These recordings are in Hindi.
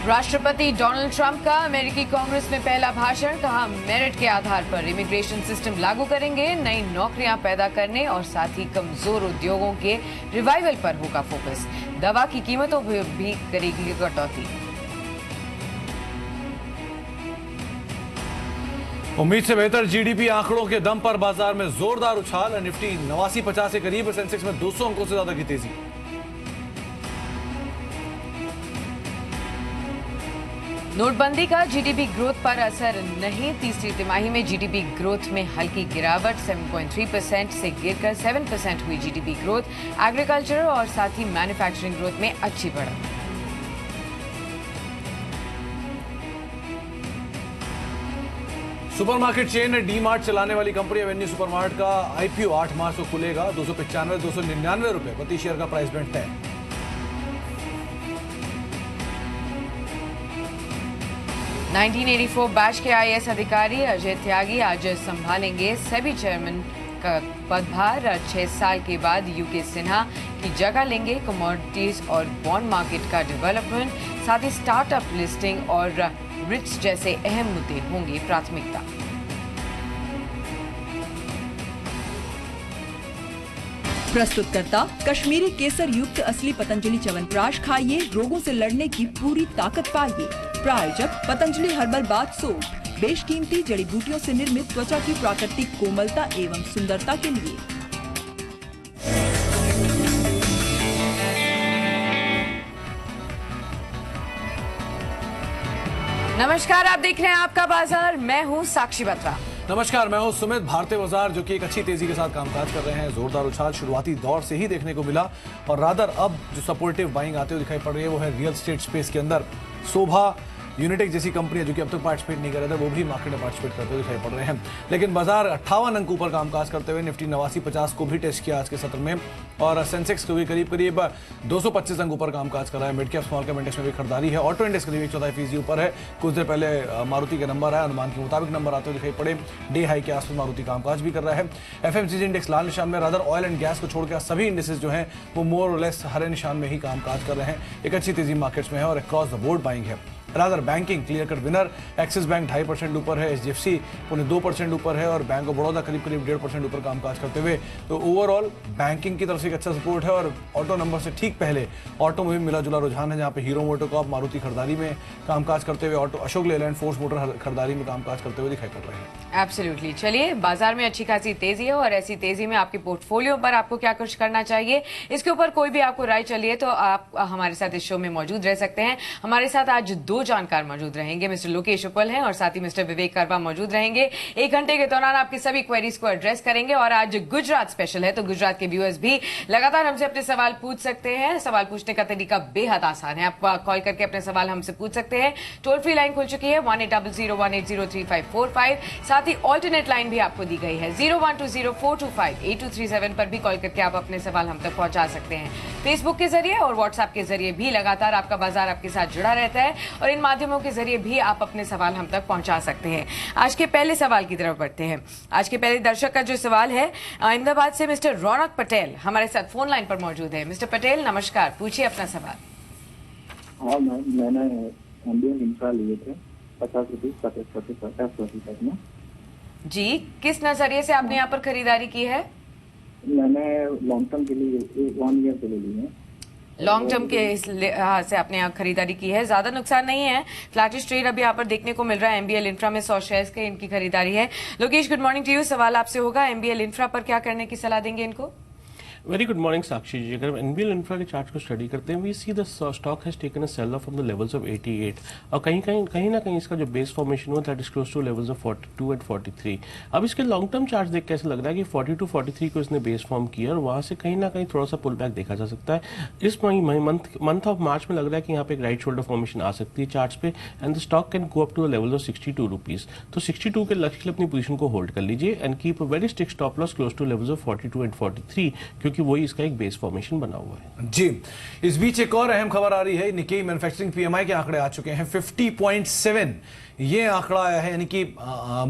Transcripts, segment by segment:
राष्ट्रपति डोनाल्ड ट्रंप का अमेरिकी कांग्रेस में पहला भाषण, कहा मेरिट के आधार पर इमिग्रेशन सिस्टम लागू करेंगे, नई नौकरियां पैदा करने और साथ ही कमजोर उद्योगों के रिवाइवल पर होगा फोकस, दवा की कीमतों पर भी करेगी कटौती। उम्मीद से बेहतर जीडीपी आंकड़ों के दम पर बाजार में जोरदार उछाल, निफ्टी 8950 के करीब, सेंसेक्स में 200 अंकों से ज्यादा की तेजी। नोटबंदी का जीडीपी ग्रोथ पर असर नहीं, तीसरी तिमाही में जीडीपी ग्रोथ में हल्की गिरावट, 7.3% से गिरकर 7% हुई जीडीपी ग्रोथ, एग्रीकल्चर और साथ ही मैन्युफैक्चरिंग ग्रोथ में अच्छी बढ़त। सुपरमार्केट चेन डी मार्ट चलाने वाली कंपनी एवेन्यू सुपरमार्ट का आईपीओ 8 मार्च को खुलेगा, 295-299 रुपए प्रति शेयर का प्राइस बैंड तय। बैच के आईएएस अधिकारी अजय त्यागी आज संभालेंगे सेबी चेयरमैन का पदभार, 6 साल के बाद यूके सिन्हा की जगह लेंगे, कमोडिटीज और बॉन्ड मार्केट का डेवलपमेंट, साथ ही स्टार्टअप लिस्टिंग और रिट्स जैसे अहम मुद्दे होंगे प्राथमिकता। प्रस्तुतकर्ता कश्मीरी केसर युक्त असली पतंजलि च्यवनप्राश खाइए, रोगों से लड़ने की पूरी ताकत पाइए। प्रायोजक पतंजलि हर्बल बाथ सोप, बेशकीमती जड़ी बूटियों से निर्मित त्वचा की प्राकृतिक कोमलता एवं सुंदरता के लिए। नमस्कार, आप देख रहे हैं आपका बाजार, मैं हूं साक्षी बत्रा। नमस्कार, मैं हूं सुमित। भारतीय बाजार जो कि एक अच्छी तेजी के साथ कामकाज कर रहे हैं, जोरदार उछाल शुरुआती दौर से ही देखने को मिला और रादर अब जो सपोर्टिव बाइंग आते हुए दिखाई पड़ रही है वो है रियल एस्टेट स्पेस के अंदर। शोभा, यूनिटेक जैसी कंपनियां जो कि अब तक पार्टिसिपेट नहीं कर रहे थे वो भी मार्केट में पार्टिसिपेट करते हुए दिखाई पड़ रहे हैं, लेकिन बाजार 58 अंक ऊपर कामकाज करते हुए निफ्टी 8950 को भी टेस्ट किया आज के सत्र में और सेंसेक्स को भी करीब 225 अंक ऊपर कामकाज कर रहा है। Mid cap small cap index में भी खरीदारी है। ऑटो इंडेक्स करीब 1/4% ऊपर है। कुछ देर पहले मारुति के नंबर आया, अनुमान के मुताबिक नंबर आते हुए दिखाई पड़े। डे हाई के आसपास मारुति कामकाज भी कर रहा है। एफएमसीजी इंडेक्स लाल निशान में, रादर ऑयल एंड गैस को छोड़कर सभी इंडेक्सेस जो हैं वो मोर और लेस हरे निशान में ही कामकाज कर रहे हैं। एक अच्छी तेजी मार्केट्स में है और अक्रॉस द बोर्ड बाइंग है। Rather banking clear cut winner, axis bank 2.5% ऊपर है, एचडीएफसी 2% ऊपर है और बैंक ऑफ बड़ौदा करीब 1.5% ऊपर कामकाज करते हुए। तो ओवरऑल बैंकिंग की तरफ से एक अच्छा सपोर्ट है और ऑटो नंबर से ठीक पहले ऑटो में भी मिला जुला रुझान है, जहां पे हीरो मोटोकॉर्प मारुति खरीदारी में कामकाज करते हुए, auto Ashok Leyland force motor खरीदारी में कामकाज करते हुए दिखाई पड़ रहे हैं। एब्सोल्युटली। चलिए, बाजार में अच्छी खासी तेजी है और ऐसी तेजी में आपके पोर्टफोलियो पर आपको क्या कुछ करना चाहिए, इसके ऊपर कोई भी आपको राय चाहिए तो आप हमारे साथ इस शो में मौजूद रह सकते हैं। हमारे साथ आज 2 जानकार मौजूद रहेंगे, मिस्टर लोकेश उपल हैं और साथ ही मिस्टर विवेक करवा मौजूद रहेंगे। 1 घंटे के दौरान आपकी सभी क्वेरीज को एड्रेस करेंगे और आज गुजरात स्पेशल है तो गुजरात के व्यूअर्स भी लगातार हमसे अपने सवाल पूछ सकते हैं। सवाल पूछने का तरीका बेहद आसान है, आप कॉल करके अपने सवाल हमसे पूछ सकते हैं। टोल फ्री लाइन खुल चुकी है 1800-180-3545, साथ ही ऑल्टरनेट लाइन भी आपको दी गई है 0120-425-8237 पर भी कॉल करके आप अपने सवाल हम तक पहुंचा सकते हैं। फेसबुक के जरिए और व्हाट्सएप के जरिए भी लगातार आपका बाजार आपके साथ जुड़ा रहता है और इन माध्यमों के जरिए भी आप अपने सवाल हम तक पहुंचा सकते हैं। आज के पहले सवाल की तरफ बढ़ते हैं। आज के पहले दर्शक का जो सवाल है, अहमदाबाद से मिस्टर रौनक पटेल हमारे साथ फोन लाइन पर मौजूद है। मिस्टर पटेल नमस्कार, पूछिए अपना सवाल। हाँ मैंने इंडियन इंफ्रा लिए थे 50 में जी, किस नजरिए से आपने यहाँ पर खरीदारी की है? मैंने लॉन्ग टर्म के लिए 1 ईयर के लिए लिए हैं। लॉन्ग टर्म के लिहाज से आपने यहाँ खरीदारी की है, ज्यादा नुकसान नहीं है। फ्लैटिश ट्रेड अभी यहाँ पर देखने को मिल रहा है। एमबीएल इंफ्रा में 100 शेयर्स के इनकी खरीदारी है। Lokesh, good morning to you. सवाल आपसे होगा, एमबीएल इंफ्रा पर क्या करने की सलाह देंगे इनको? Very good morning Sakshi ji. अगर एनबीएल इंफ्रा के चार्ट को स्टडी करते हैं, we see the stock has taken a sell off from the levels of 88 और कहीं ना कहीं इसका जो बेस फॉर्मेशन हुआ that is close to levels of 42 and 43। अब इसके लॉन्ग टर्म चार्ट देख के ऐसा लग रहा है कि 42-43 को इसने बेस फॉर्म किया और वहां से कहीं ना कहीं थोड़ा सा पुल बैक देखा जा सकता है। इस मंथ ऑफ मार्च में लग रहा है कि यहाँ पे एक राइट शोल्डर फॉर्मेशन आ सकती है चार्ट्स पे and the stock can go up to the level of 62 rupees. तो 62 के लक्ष्य के लिए अपनी पोजीशन को होल्ड कर लीजिए and keep a very strict stop loss close to levels of 42 and 43, क्योंकि वही इसका एक बेस फॉर्मेशन बना हुआ है। जी, इस बीच एक और अहम खबर आ रही है। निक्केई मैन्युफैक्चरिंग पीएमआई के आंकड़े आ चुके हैं 50.7 ये आंकड़ा आया है, यानी कि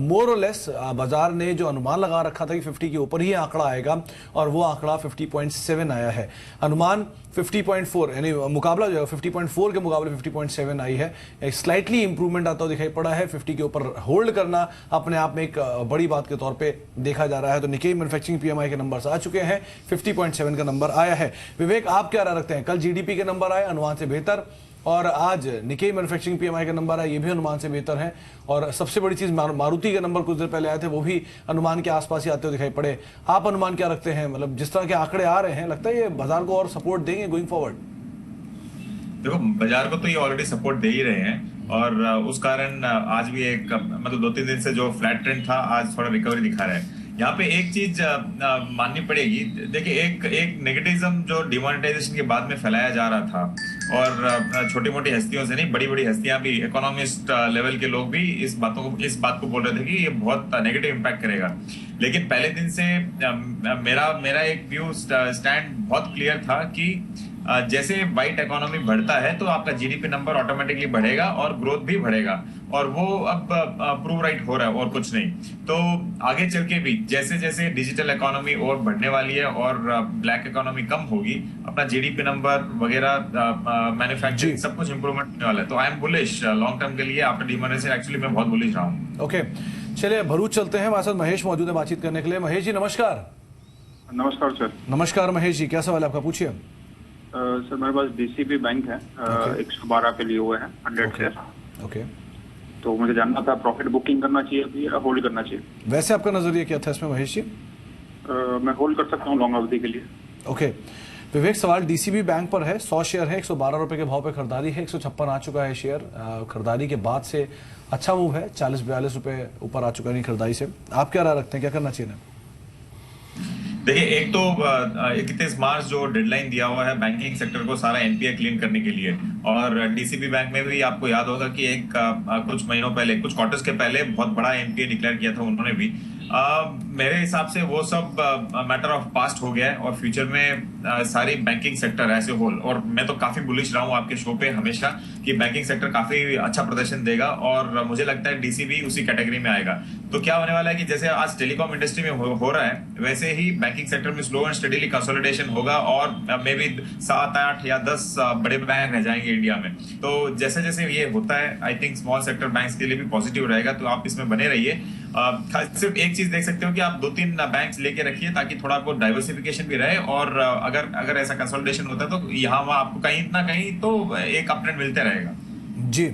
मोर और लेस बाजार ने जो अनुमान लगा रखा था कि 50 के ऊपर ही आंकड़ा आएगा और वो आंकड़ा 50.7 आया है। अनुमान 50.4 यानी मुकाबला जो है 50.4 के मुकाबले 50.7 आई है। एक स्लाइटली इंप्रूवमेंट आता हुआ दिखाई पड़ा है। 50 के ऊपर होल्ड करना अपने आप में एक बड़ी बात के तौर पे देखा जा रहा है। तो निक्केई मैन्युफैक्चरिंग पीएमआई के नंबर्स आ चुके हैं, 50.7 का नंबर आया है। विवेक, आप क्या रखते हैं? कल जीडीपी के नंबर आए अनुमान से बेहतर, और आज निक्केई मैन्युफैक्चरिंग पीएमआई का नंबर है, ये भी अनुमान से बेहतर है। और सबसे बड़ी चीज मारुति के नंबर कुछ देर पहले आए थे, वो भी अनुमान के आसपास ही आते हुए दिखाई पड़े। आप अनुमान क्या रखते हैं? मतलब जिस तरह के आंकड़े आ रहे हैं, लगता है ये बाजार को और सपोर्ट देंगे गोइंग फॉरवर्ड? देखो, बाजार को तो ये ऑलरेडी सपोर्ट दे ही रहे हैं और उस कारण आज भी एक मतलब 2-3 दिन से जो फ्लैट ट्रेंड था, आज थोड़ा रिकवरी दिखा रहा है। यहाँ पे एक चीज माननी पड़ेगी। देखिए, एक नेगेटिविज्म जो डिमोनेटाइजेशन के बाद में फैलाया जा रहा था और छोटी मोटी हस्तियों से नहीं, बड़ी बड़ी हस्तियां भी, इकोनॉमिस्ट लेवल के लोग भी इस बात को बोल रहे थे कि ये बहुत नेगेटिव इम्पैक्ट करेगा। लेकिन पहले दिन से मेरा एक व्यू स्टैंड बहुत क्लियर था कि जैसे वाइट इकोनॉमी बढ़ता है तो आपका जीडीपी नंबर ऑटोमेटिकली बढ़ेगा और ग्रोथ भी बढ़ेगा, और वो अब प्रूव राइट हो रहा है और कुछ नहीं। तो आगे चल के भी जैसे जैसे डिजिटल इकोनॉमी और बढ़ने वाली है और ब्लैक इकोनॉमी कम होगी, अपना जीडीपी नंबर वगैरह, मैन्युफैक्चरिंग सब कुछ इंप्रूवमेंट होने वाला है। तो I am bullish long term के लिए आफ्टर डिमोनेटाइजेशन। एक्चुअली मैं बहुत बुलिश रहा हूँ। ओके, चलिए भरूच चलते हैं। हमारे साथ महेश मौजूद है बातचीत करने के लिए। महेश जी नमस्कार। नमस्कार सर। नमस्कार महेश जी, क्या सवाल है आपका? पूछिए। सर मेरे पास डीसीबी बैंक है, 112 पे लिए हुए हैं 100 शेयर। ओके, तो मुझे जानना था प्रॉफिट बुकिंग करना चाहिए या होल्ड करना चाहिए? वैसे आपका नजरिया क्या था इसमें महेश जी? मैं होल्ड कर सकता हूँ लॉन्ग अवधि के लिए। ओके, विवेक सवाल डीसीबी बैंक पर है। 100 शेयर है, 112 रुपए के भाव पे खरीदारी है, 156 आ चुका है शेयर। खरीदारी के बाद से अच्छा मूव है, 40-42 रुपए ऊपर आ चुका है खरीदारी से। आप क्या राय रखते हैं, क्या करना चाहिए? देखिए, एक तो 31 मार्च जो डेडलाइन दिया हुआ है बैंकिंग सेक्टर को सारा एनपीए क्लीन करने के लिए, और डीसीबी बैंक में भी आपको याद होगा कि एक कुछ महीनों पहले, कुछ क्वार्टर्स के पहले बहुत बड़ा एनपीए डिक्लेयर किया था उन्होंने भी। मेरे हिसाब से वो सब मैटर ऑफ पास्ट हो गया है और फ्यूचर में सारी बैंकिंग सेक्टर ऐसे होल, और मैं तो काफी बुलिश रहा हूँ आपके शो पे हमेशा कि बैंकिंग सेक्टर काफी अच्छा प्रदर्शन देगा, और मुझे लगता है डीसीबी उसी कैटेगरी में आएगा। तो क्या होने वाला है कि जैसे आज टेलीकॉम इंडस्ट्री में हो रहा है, वैसे ही बैंकिंग सेक्टर में स्लो एंड स्टडीली कंसोलिडेशन होगा और मे बी 7, 8 या 10 बड़े बैंक रह जाएंगे इंडिया में। तो जैसे जैसे ये होता है, I think small sector banks के लिए भी पॉजिटिव रहेगा। तो आप इसमें बने रहिए। सिर्फ एक चीज देख सकते हो कि आप 2-3 बैंक्स लेके रखिए ताकि थोड़ा आपको डाइवर्सिफिकेशन भी रहे, और अगर ऐसा कंसोलिडेशन होता है तो यहाँ वहाँ आपको कहीं ना कहीं तो एक अपट्रेंड मिलते रहेगा। जी,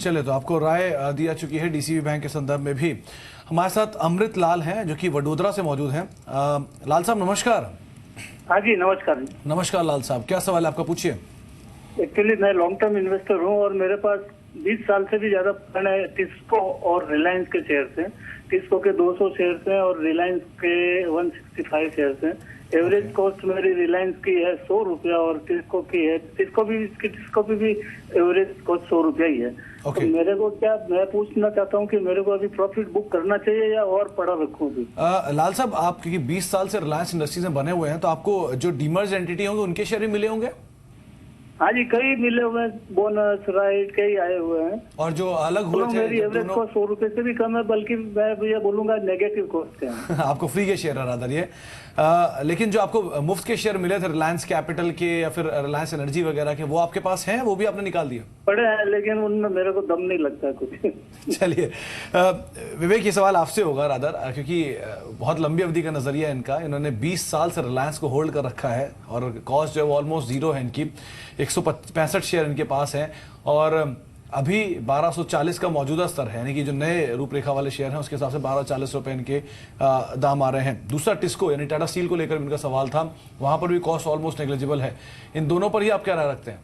चलिए, तो आपको राय दिया चुकी है डीसीबी बैंक के संदर्भ में भी। हमारे साथ अमृत लाल हैं जो कि वडोदरा से मौजूद हैं। लाल साहब नमस्कार। हाँ जी नमस्कार। नमस्कार लाल साहब, क्या सवाल है आपका? पूछिए। एक्चुअली मैं लॉन्ग टर्म इन्वेस्टर हूँ और मेरे पास 20 साल से भी ज्यादा पुराने टिस्को और रिलायंस के शेयर्स हैं। टिस्को के 200 शेयर्स हैं और रिलायंस के 165 शेयर्स हैं। एवरेज कॉस्ट मेरी रिलायंस की है 100 रुपया और टिस्को की है, टिस्को की भी एवरेज कॉस्ट 100 रुपया ही है। तो मेरे को क्या, मैं पूछना चाहता हूँ कि मेरे को अभी प्रॉफिट बुक करना चाहिए या और पड़ा रखूँ अभी? लाल साहब, आप क्योंकि 20 साल से रिलायंस इंडस्ट्रीज में बने हुए हैं, तो आपको जो डीमर्ज एंटिटी होंगे उनके शेयर भी मिले होंगे? हाँ जी, कई मिले हुए हैं, बोनस राइट कई आए हुए हैं। और जो अलग हुए थे, मेरी एवरेज कॉस्ट 100 रुपए से भी कम है, बल्कि मैं ये बोलूंगा नेगेटिव कॉस्ट है। आपको फ्री के शेयर है रादर ये। लेकिन जो आपको मुफ्त के शेयर मिले थे रिलायंस कैपिटल के या फिर रिलायंस एनर्जी वगैरह के, वो आपके पास हैं? वो भी आपने निकाल दिया? पड़े हैं, लेकिन उनमें मेरे को दम नहीं लगता कुछ। चलिए, विवेक ये सवाल आपसे होगा रादर, क्योंकि बहुत लंबी अवधि का नजरिया है इनका। इन्होंने 20 साल से रिलायंस को होल्ड कर रखा है और कॉस्ट जो है वो ऑलमोस्ट जीरो है इनकी। 165 शेयर इनके पास हैं और अभी 1240 का मौजूदा स्तर है, यानी कि जो नए रूपरेखा वाले शेयर हैं उसके हिसाब से 1240 रुपए इनके दाम आ रहे हैं। दूसरा टिस्को यानी टाटा स्टील को लेकर इनका सवाल था, वहां पर भी कॉस्ट ऑलमोस्ट नेग्लिजिबल है। इन दोनों पर ही आप क्या राय रखते हैं?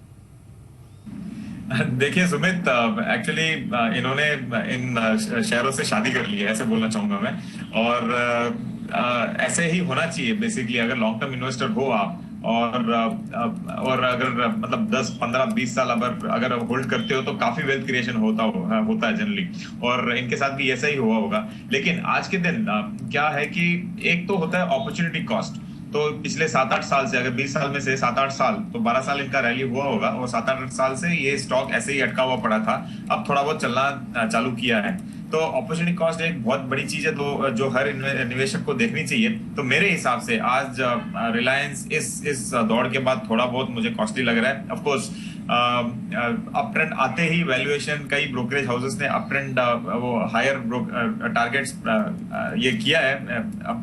देखिए सुमित, एक्चुअली इन्होंने इन शेयरों से शादी कर ली है, ऐसे बोलना चाहूंगा मैं। और ऐसे ही होना चाहिए बेसिकली, अगर लॉन्ग टर्म इन्वेस्टर हो आप और अगर मतलब 10, 15, 20 साल अगर होल्ड करते हो तो काफी वेल्थ क्रिएशन होता है जनरली, और इनके साथ भी ऐसा ही हुआ होगा। लेकिन आज के दिन क्या है कि एक तो होता है अपॉर्चुनिटी कॉस्ट। तो पिछले 7-8 साल से, अगर 20 साल में से 7-8 साल, तो 12 साल इनका रैली हुआ होगा और 7-8 साल से ये स्टॉक ऐसे ही अटका हुआ पड़ा था। अब थोड़ा बहुत चलना चालू किया है। तो अपॉर्चुनिटी कॉस्ट एक बहुत बड़ी चीज है, तो जो हर निवेशक को देखनी चाहिए। तो मेरे हिसाब से आज रिलायंस इस दौड़ के बाद थोड़ा बहुत मुझे कॉस्टली लग रहा है। ऑफ कोर्स अप ट्रेंड आते ही वैल्यूएशन, कई ब्रोकरेज हाउसेस ने अप ट्रेंड वो हायर टारगेट्स ये किया है,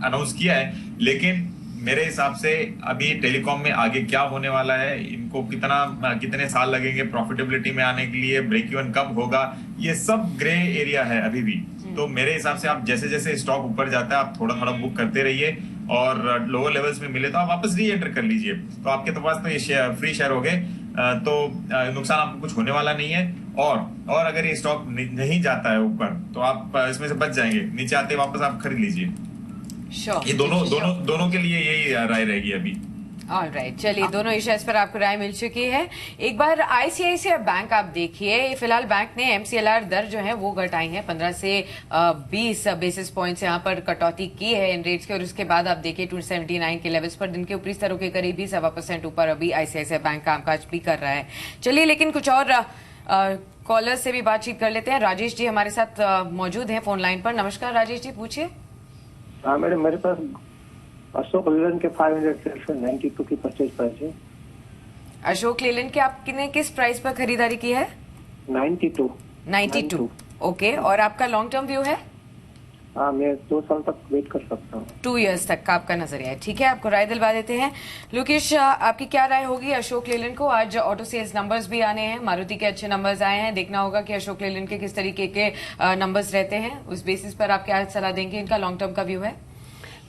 अनाउंस किया है, लेकिन मेरे हिसाब से अभी टेलीकॉम में आगे क्या होने वाला है, इनको कितने साल लगेंगे प्रॉफिटेबिलिटी में आने के लिए, ब्रेक इवन कब होगा, ये सब ग्रे एरिया है अभी भी। तो मेरे हिसाब से आप जैसे जैसे स्टॉक ऊपर जाता है, आप थोड़ा थोड़ा बुक करते रहिए और लोअर लेवल्स में मिले तो आप वापस री एंटर कर लीजिए। तो आपके तो पास तो ये फ्री शेयर हो गए, तो नुकसान आपको कुछ होने वाला नहीं है। और अगर ये स्टॉक नहीं जाता है ऊपर तो आप इसमें से बच जाएंगे, नीचे आते वापस आप खरीद लीजिए। ये दोनों के लिए यही राय रहेगी अभी। ऑलराइट, चलिए दोनों इश्यूज पर आपको राय मिल चुकी है। एक बार आईसीआईसीआई बैंक आप देखिए, फिलहाल बैंक ने एमसीएलआर दर जो है वो घटाई है, 15 से 20 बेसिस पॉइंट्स यहाँ पर कटौती की है इन रेट्स के। और उसके बाद आप देखिए 279 के लेवल्स पर दिन के ऊपरी स्तरों के करीब ही 1.25% ऊपर अभी आईसीआईसीआई बैंक कामकाज भी कर रहा है। चलिए लेकिन कुछ और कॉलर्स से भी बातचीत कर लेते हैं। राजेश जी हमारे साथ मौजूद हैं फोन लाइन पर। नमस्कार राजेश जी, पूछिए। हाँ मैडम, मेरे पास अशोक लेलैंड के 500 शेयर 92 की परचेज प्राइस है। अशोक लेलैंड के आपने किस प्राइस पर खरीदारी की है? 92। ओके, और आपका लॉन्ग टर्म व्यू है? हाँ, मैं 2 साल तक वेट कर सकता हूँ। 2 इयर्स तक का आपका नजरिया है। ठीक है, आपको राय दिलवा देते हैं। लोकेश, आपकी क्या राय होगी अशोक लेलैंड को? आज ऑटो सेल्स नंबर्स भी आने हैं, मारुति के अच्छे नंबर्स आए हैं, देखना होगा कि अशोक लेलैंड के किस तरीके के नंबर्स रहते हैं। उस बेसिस पर आप क्या सलाह देंगे? इनका लॉन्ग टर्म का व्यू है?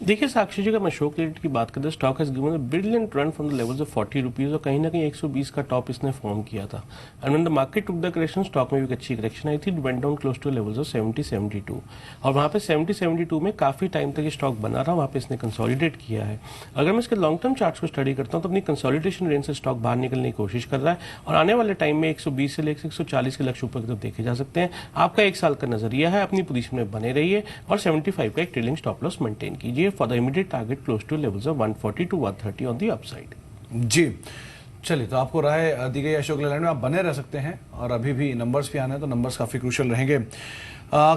देखिए साक्षी जी, अगर मैं अशोक लेलैंड की बात करें, stock has given a brilliant run from the levels of 40 rupees और कहीं ना कहीं 120 का टॉप इसने फॉर्म किया था। And when the market took the correction, stock में भी एक अच्छी करेक्शन आई थी, it went down close to levels of 70-72 और वहां पे 70-72 में काफी टाइम तक ये स्टॉक बना रहा, वहां पे इसने कंसोलिडेट किया है। अगर मैं इसके लॉन्ग टर्म चार्ट्स को स्टडी करता हूं तो अपनी कंसोलिडेशन रेंज से स्टॉक बाहर निकलने की कोशिश कर रहा है और आने वाले टाइम में 120 से लेकर 140 के लक्ष्य ऊपर की तरफ देखे जा सकते हैं। आपका 1 साल का नजरिया है, अपनी पोजीशन में बने रहिए और 75 का एक ट्रेलिंग स्टॉप लॉस मेंटेन कीजिए for the immediate target close to levels of 140 to 130 on the upside। जी चलिए, तो आपको राय दी गई अशोक लेलैंड में आप बने रह सकते हैं और अभी भी नंबर्स भी आने हैं, तो नंबर्स काफी क्रूशियल रहेंगे।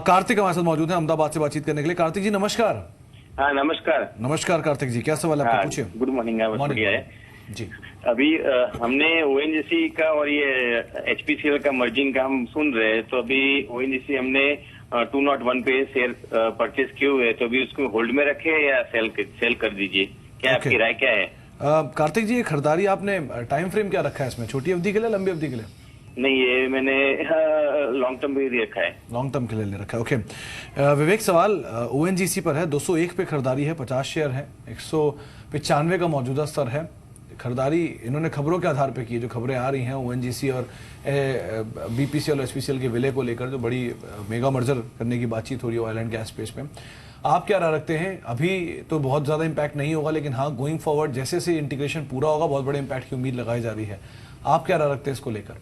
कार्तिक हमारे साथ मौजूद हैं अहमदाबाद से बातचीत करने के लिए। कार्तिक जी नमस्कार। हाँ नमस्कार। नमस्कार कार्तिक जी, क्या सवाल आपका? पूछिए। Good morning. बढ़िया है जी। अभी हमने ओएनजीसी का और ये एचपीसीएल का मर्जिंग का हम सुन रहे हैं, तो अभी ओएनजीसी हमने 201 पे शेयर परचेज किए हुए, तो अभी उसको होल्ड में रखे या सेल कर दीजिए? क्या आपकी राय क्या है? कार्तिक जी, ये खरीदारी आपने टाइम फ्रेम क्या रखा है इसमें, छोटी अवधि के लिए, लंबी अवधि के लिए? नहीं, ये मैंने लॉन्ग टर्म पे ही रखा है। लॉन्ग टर्म के लिए ले रखा है, ओके। विवेक, सवाल ओएनजीसी पर है। 201 पे खरीदारी है, 50 शेयर है, 195 का मौजूदा स्तर है। खरीदारी इन्होंने खबरों के आधार पे की है, जो खबरें आ रही हैं ओएनजीसी और बीपीसीएल और एचपीसीएल के विलय को लेकर, जो बड़ी मेगा मर्जर करने की बातचीत हो रही है ऑयल एंड गैस स्पेस में। आप क्या राय रखते हैं? अभी तो बहुत ज्यादा इंपैक्ट नहीं होगा, लेकिन हाँ गोइंग फॉरवर्ड जैसे जैसे इंटीग्रेशन पूरा होगा बहुत बड़े इंपैक्ट की उम्मीद लगाई जा रही है। आप क्या राय रखते हैं इसको लेकर?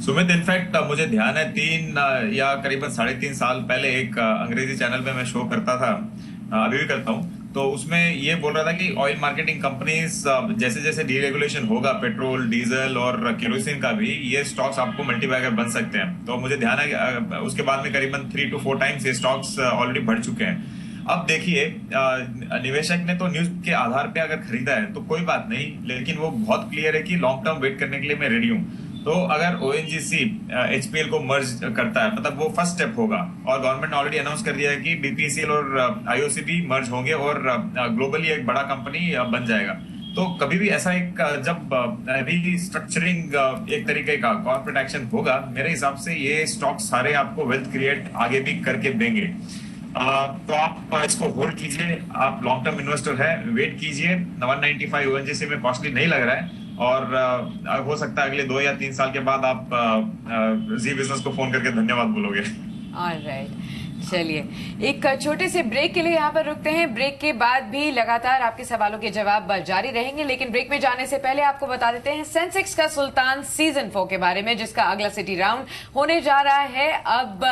सुमित, इनफैक्ट मुझे ध्यान है 3 या करीबन 3.5 साल पहले एक अंग्रेजी चैनल पे मैं शो करता था, अभी भी करता हूँ, तो उसमें ये बोल रहा था कि ऑयल मार्केटिंग कंपनीज जैसे जैसे डीरेगुलेशन होगा पेट्रोल, डीजल और केरोसिन का भी, ये स्टॉक्स आपको मल्टीबैगर बन सकते हैं। तो मुझे ध्यान है कि उसके बाद में करीबन 3 to 4 टाइम्स ये स्टॉक्स ऑलरेडी बढ़ चुके हैं। अब देखिए, निवेशक ने तो न्यूज के आधार पे अगर खरीदा है तो कोई बात नहीं, लेकिन वो बहुत क्लियर है कि लॉन्ग टर्म वेट करने के लिए मैं रेडी हूँ। तो अगर ओएनजीसी एचपीएल को मर्ज करता है, मतलब वो फर्स्ट स्टेप होगा, और गवर्नमेंट ने ऑलरेडी अनाउंस कर दिया है कि बीपीसीएल और आईओसी भी मर्ज होंगे और ग्लोबली एक बड़ा कंपनी बन जाएगा। तो कभी भी ऐसा एक जब रीस्ट्रक्चरिंग एक तरीके का कॉर्पोरेट एक्शन होगा, मेरे हिसाब से ये स्टॉक सारे आपको वेल्थ क्रिएट आगे भी करके देंगे। तो आप इसको होल्ड कीजिए, आप लॉन्ग टर्म इन्वेस्टर है, वेट कीजिए। 195 ओएनजीसी में कॉस्टली नहीं लग रहा है और हो सकता है अगले 2 या 3 साल के बाद आप जी बिजनेस को फोन करके धन्यवाद बोलोगे। ऑलराइट, चलिए एक छोटे से ब्रेक के लिए यहाँ पर रुकते हैं। ब्रेक के बाद भी लगातार आपके सवालों के जवाब जारी रहेंगे, लेकिन ब्रेक में जाने से पहले आपको बता देते हैं सेंसेक्स का सुल्तान सीजन 4 के बारे में, जिसका अगला सिटी राउंड होने जा रहा है अब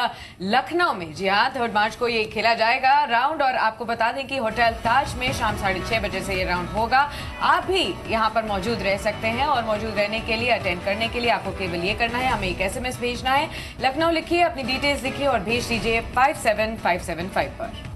लखनऊ में। जी हाँ, 3 मार्च को ये खेला जाएगा राउंड, और आपको बता दें कि होटल ताज में शाम 6:30 बजे से ये राउंड होगा। आप भी यहाँ पर मौजूद रह सकते हैं, और मौजूद रहने के लिए, अटेंड करने के लिए आपको केवल ये करना है, हमें एक SMS भेजना है। लखनऊ लिखिए, अपनी डिटेल्स लिखिए और भेज दीजिए 57575 पर।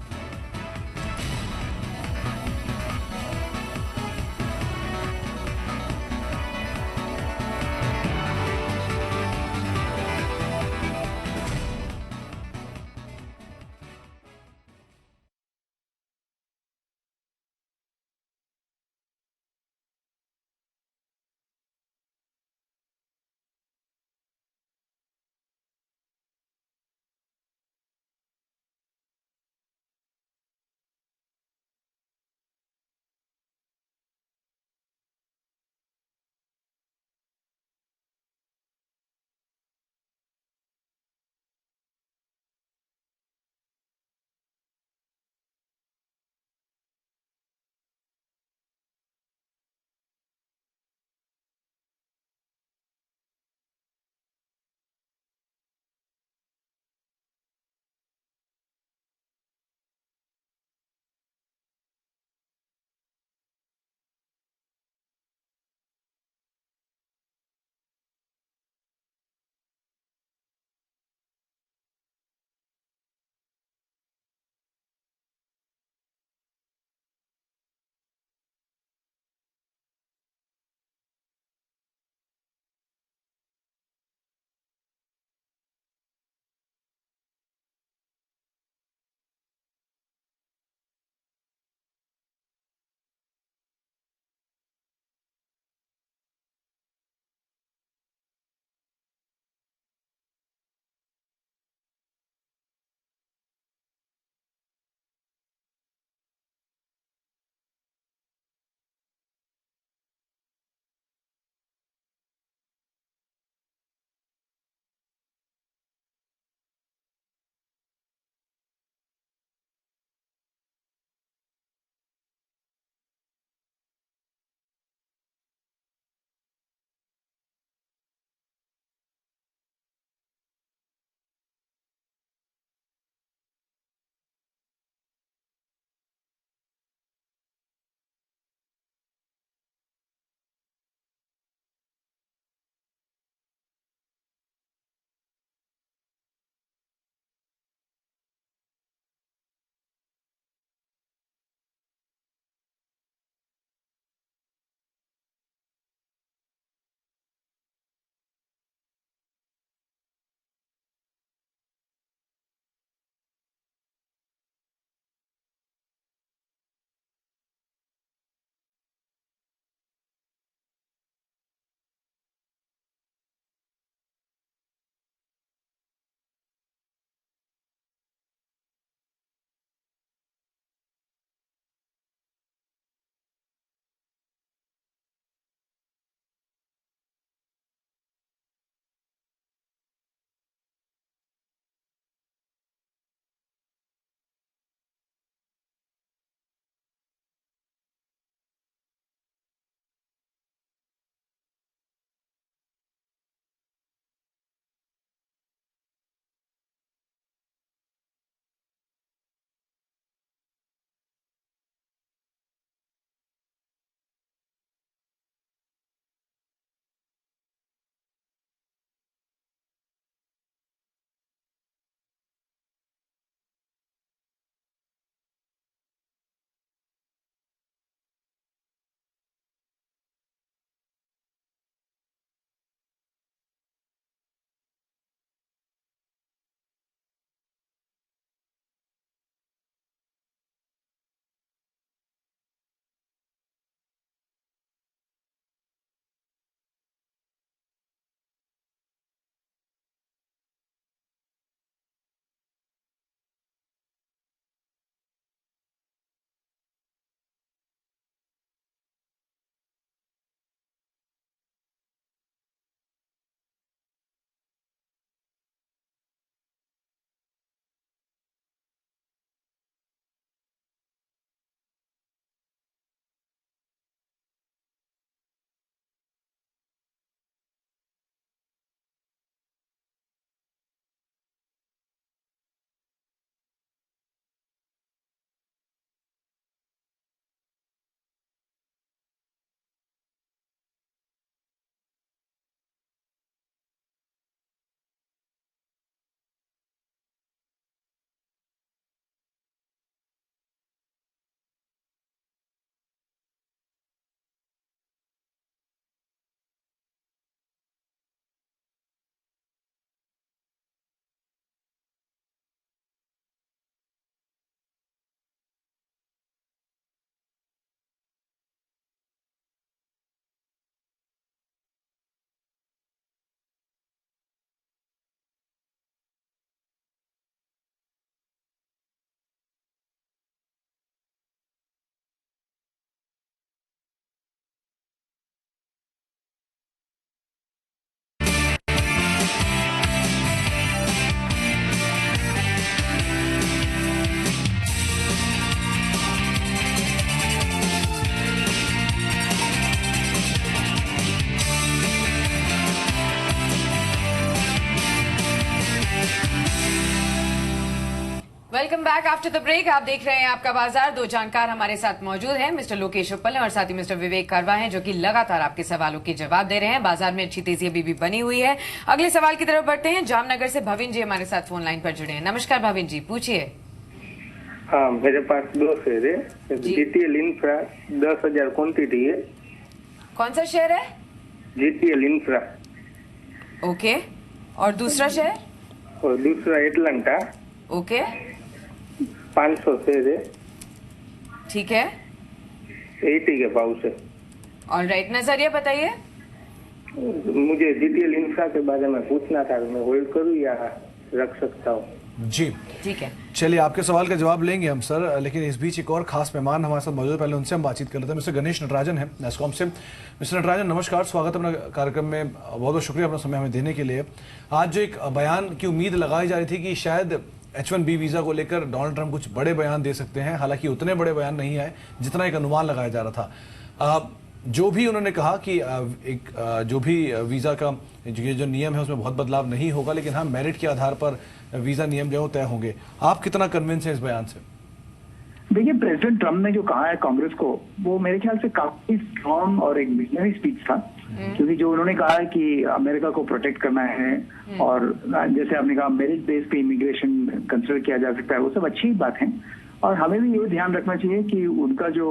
Welcome back after the break. आप देख रहे हैं आपका बाजार। दो जानकार हमारे साथ मौजूद हैं, मिस्टर लोकेश उपल और साथ ही मिस्टर विवेक करवा हैं, जो कि लगातार आपके सवालों के जवाब दे रहे हैं। बाजार में अच्छी तेजी अभी भी बनी हुई है। अगले सवाल की तरफ बढ़ते हैं। जामनगर से भविन जी हमारे साथ फोन लाइन पर जुड़े हैं। नमस्कार भविन जी, पूछिए। हाँ, मेरे पास 2 शेयर है। जीटीएल इंफ्रा 10,000 क्वांटिटी है। कौन सा शेयर है? GTL infra. ओके, और दूसरा शेयर? और दूसरा एटलांटा। ओके, 500 शेयर है। ठीक है, 80 के भाव से। ऑलराइट, नजरिया बताइए। मुझे जीटीएल इंफ्रा के बारे में पूछना था, मैं होल्ड करूं या रख सकता हूँ? जी ठीक है, चलिए आपके सवाल का जवाब लेंगे हम सर, लेकिन इस बीच एक और खास मेहमान हमारे साथ मौजूद है। पहले उनसे हम बातचीत कर लेते हैं। मिस्टर गणेश नटराजन है नेस्कॉम से। मिस्टर नटराजन नमस्कार, स्वागत है अपना कार्यक्रम में। बहुत बहुत शुक्रिया अपना समय हमें देने के लिए। आज जो एक बयान की उम्मीद लगाई जा रही थी कि शायद H1B वीजा को लेकर डोनाल्ड ट्रंप कुछ बड़े बयान दे सकते हैं, हालांकि उतने बड़े बयान नहीं आए जितना एक अनुमान लगाया जा रहा था। जो भी उन्होंने कहा कि जो भी वीजा का जो नियम है उसमें बहुत बदलाव नहीं होगा, लेकिन हाँ मेरिट के आधार पर वीजा नियम जो तय होंगे। आप कितना कन्विंस हैं इस बयान से? देखिए, प्रेसिडेंट ट्रम्प ने जो कहा है कांग्रेस को, वो मेरे ख्याल से काफी स्ट्रॉन्ग और एक विजनरी स्पीच था। क्योंकि जो उन्होंने कहा है कि अमेरिका को प्रोटेक्ट करना है और जैसे आपने कहा मेरिट बेस पे इमिग्रेशन कंसिडर किया जा सकता है, वो सब अच्छी बात है। और हमें भी ये ध्यान रखना चाहिए कि उनका जो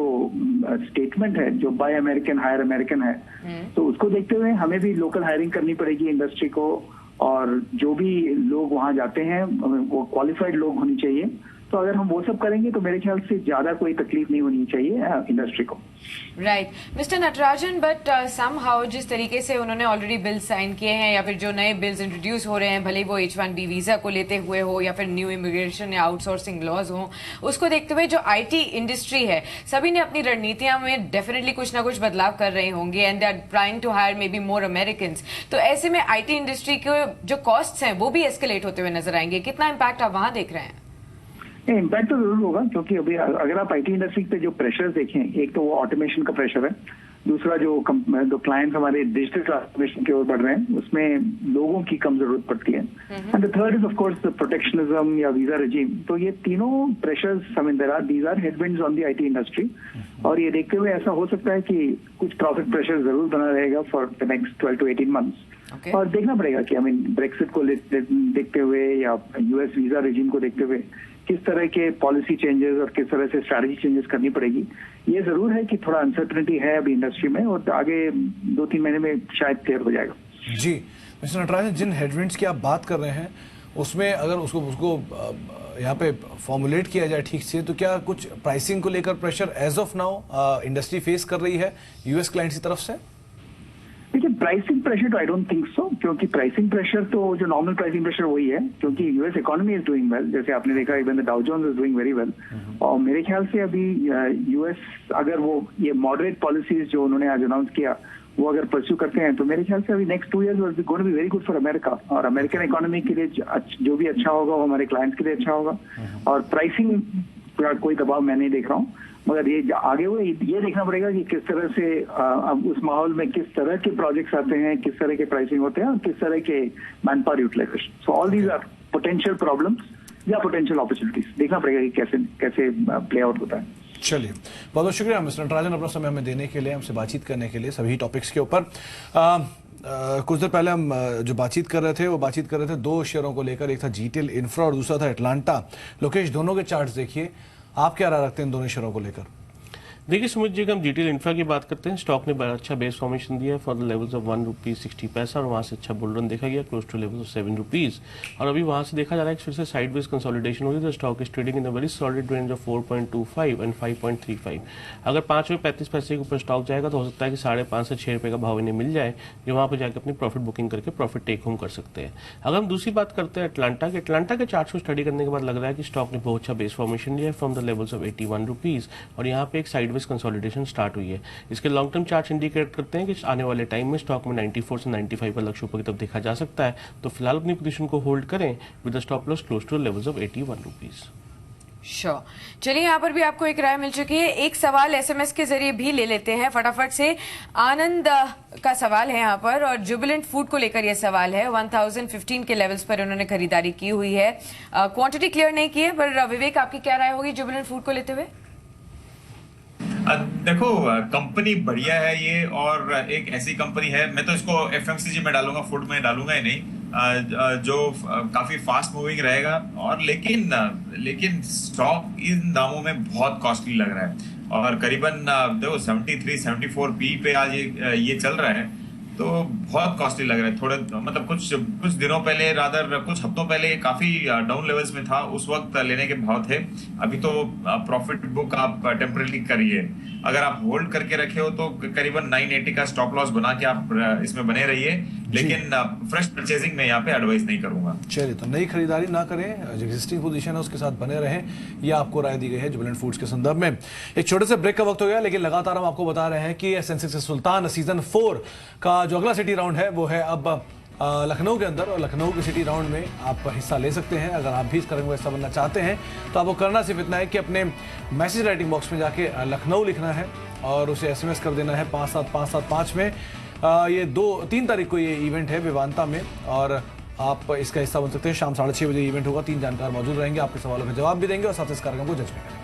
स्टेटमेंट है, जो बाय अमेरिकन हायर अमेरिकन है, तो उसको देखते हुए हमें भी लोकल हायरिंग करनी पड़ेगी इंडस्ट्री को, और जो भी लोग वहां जाते हैं वो क्वालिफाइड लोग होनी चाहिए। तो अगर हम वो सब करेंगे तो मेरे ख्याल से ज्यादा कोई तकलीफ नहीं होनी चाहिए इंडस्ट्री को। Right mister Natarajan, but somehow जिस तरीके से उन्होंने ऑलरेडी बिल साइन किए हैं या फिर जो नए बिल्स इंट्रोड्यूस हो रहे हैं, भले वो H1B वीजा को लेते हुए हो या फिर न्यू इमिग्रेशन या आउटसोर्सिंग लॉज हो, उसको देखते हुए जो IT इंडस्ट्री है सभी ने अपनी रणनीतियां में डेफिनेटली कुछ ना कुछ बदलाव कर रहे होंगे and they are trying to hire may be more American. तो ऐसे में IT इंडस्ट्री के जो कॉस्ट हैं वो भी एस्केलेट होते हुए नजर आएंगे। कितना इम्पैक्ट आप वहां देख रहे हैं? इम्पैक्ट तो जरूर होगा, क्योंकि अभी अगर आप IT इंडस्ट्री पे जो प्रेशर देखें, एक तो वो ऑटोमेशन का प्रेशर है, दूसरा जो क्लाइंट्स हमारे डिजिटल ट्रांसफॉर्मेशन की ओर बढ़ रहे हैं, उसमें लोगों की कम जरूरत पड़ती है। And the third is of course the protectionism या वीजा रेजिम। तो ये तीनों pressures these are headwinds on the IT industry. और ये देखते हुए ऐसा हो सकता है कि कुछ प्रॉफिट प्रेशर जरूर बना रहेगा for the next 12 to 18 months। और देखना पड़ेगा कि ब्रेक्सिट को देखते हुए या US वीजा रेजिम को देखते हुए किस तरह के पॉलिसी चेंजेस और किस तरह से स्ट्रैटेजी चेंजेस करनी पड़ेगी। ये जरूर है कि थोड़ा अनसर्टनिटी है अभी इंडस्ट्री में, और आगे 2-3 महीने में शायद क्लियर हो जाएगा। जी मिस्टर नटराजन, जिन हेडविंड्स की आप बात कर रहे हैं उसमें अगर उसको यहाँ पे फॉर्मुलेट किया जाए ठीक से, तो क्या कुछ प्राइसिंग को लेकर pressure as of now industry face कर रही है US क्लाइंट्स की तरफ से? देखिए, प्राइसिंग प्रेशर तो आई डोंट थिंक सो, क्योंकि प्राइसिंग प्रेशर तो जो नॉर्मल प्राइसिंग प्रेशर वही है, क्योंकि US economy is doing well. जैसे आपने देखा even the Dow Jones is doing very well. और मेरे ख्याल से अभी US अगर वो ये मॉडरेट पॉलिसीज जो उन्होंने आज अनाउंस किया वो अगर परस्यू करते हैं, तो मेरे ख्याल से अभी next 2 years will going to be very good for America. और अमेरिकन इकोनॉमी के लिए जो भी अच्छा होगा वो हमारे क्लाइंट्स के लिए अच्छा होगा। और प्राइसिंग का कोई दबाव मैं नहीं देख रहा हूँ, मगर ये आगे हुए ये देखना पड़ेगा कि किस तरह से अब उस माहौल में किस तरह के प्रोजेक्ट्स आते हैं, किस तरह के प्राइसिंग होते हैं और किस तरह के man power utilization. So all these are potential problems या पोटेंशियल अपॉर्चुनिटीज। देखना पड़ेगा कि कैसे प्ले आउट होता है। चलिए, बहुत बहुत शुक्रिया मिस्टर नटराजन अपना समय हमें देने के लिए, हमसे बातचीत करने के लिए सभी टॉपिक्स के ऊपर। कुछ देर पहले हम जो बातचीत कर रहे थे वो बातचीत कर रहे थे 2 शेयरों को लेकर, एक था जीटीएल इंफ्रा और दूसरा था एटलांटा। लोकेश, दोनों के चार्ट्स देखिए, आप क्या राय रखते हैं इन दोनों शेयरों को लेकर? देखिए सुमित जी, हम जीटीएल इंफ्रा की बात करते हैं। स्टॉक ने बड़ा अच्छा बेस फॉर्मेशन दिया है फॉर द लेवल्स ऑफ ₹1.60 और वहाँ से अच्छा बुल रन देखा गया क्लोज टू लेवल्स ऑफ ₹7। और अभी वहाँ से देखा जा रहा है कि फिर से साइडवेज कंसोलिडेशन हो रही है। Stock is trading in a very solid range of 4.25 and 5.35। अगर ₹5.35 के ऊपर स्टॉक जाएगा तो हो सकता है कि ₹5.5 से ₹6 का भाव इन्हें मिल जाए, जो वहाँ पर जाकर अपनी प्रॉफिट बुकिंग करके प्रॉफिट टेक होम कर सकते हैं। अगर हम दूसरी बात करते हैं एटलांटा के चार्ट्स को स्टडी करने के बाद लग रहा है कि स्टॉक ने बहुत अच्छा बेस फॉर्मेशन लिया है फ्रॉम द लेवल्स ऑफ ₹81 और यहाँ पे एक साइडवेज कंसोलिडेशन स्टार्ट हुई है। इसके लॉन्ग टर्म चार्ट इंडिकेट करते हैं कि आने वाले टाइम में स्टॉक में 94 से 95 का लक्ष्य ऊपर की तरफ देखा जा सकता है। तो फिलहाल अपनी पोजीशन को होल्ड करें with the stop loss close to levels of ₹81। Sure. चलिए, यहाँ पर भी आपको एक राय मिल चुकी है। एक सवाल एसएमएस के जरिए भी ले लेते हैं फटाफट से। आनंद का सवाल है यहाँ पर, और जुबिलेंट फूड को लेकर यह सवाल है। 1015 के लेवल्स पर उन्होंने खरीदारी की हुई है, क्वांटिटी क्लियर नहीं की है, पर विवेक आपकी क्या राय होगी जुबिलेंट फूड को लेते हुए? देखो, कंपनी बढ़िया है ये, और एक ऐसी कंपनी है, मैं तो इसको एफएमसीजी में डालूंगा, फूड में डालूंगा ही नहीं, जो काफी फास्ट मूविंग रहेगा। और लेकिन स्टॉक इन दामों में बहुत कॉस्टली लग रहा है, और करीबन देखो 73-74 पी पे आज ये चल रहा है, तो बहुत कॉस्टली लग रहा है। थोड़े मतलब कुछ दिनों पहले, रादर कुछ हफ्तों पहले काफी डाउन लेवल्स में था, उस वक्त लेने के भाव थे। अभी तो प्रॉफिट बुक आप टेम्परेरी करिए, अगर आप होल्ड करके रखे हो तो करीबन 980 का स्टॉप लॉस बना के आप इसमें बने रहिए, लेकिन फ्रेश परचेजिंग में यहाँ पे एडवाइस नहीं करूंगा। चलिए, तो नई खरीदारी ना करें, जो एग्जिस्टिंग पोजीशन है उसके साथ बने रहें, ये आपको राय दी गई है जुबिलेंट फूड्स के संदर्भ में। एक छोटे से ब्रेक का वक्त हो गया, लेकिन लगातार हम आपको बता रहे हैं कि सेंसेक्स सुल्तान सीजन 4 का जो अगला सिटी राउंड है वो है अब लखनऊ के अंदर, और लखनऊ के सिटी राउंड में आप हिस्सा ले सकते हैं। अगर आप भी इस कार्यक्रम का हिस्सा बनना चाहते हैं तो आपको करना सिर्फ इतना है कि अपने मैसेज राइटिंग बॉक्स में जाके लखनऊ लिखना है और उसे एसएमएस कर देना है 57575 में। ये 2-3 तारीख को ये इवेंट है विवांता में, और आप इसका हिस्सा बन सकते हैं। शाम 6:30 बजे इवेंट होगा, 3 जानकार मौजूद रहेंगे, आपके सवालों के जवाब भी देंगे और साथ इस कार्यक्रम को जज भी करेंगे।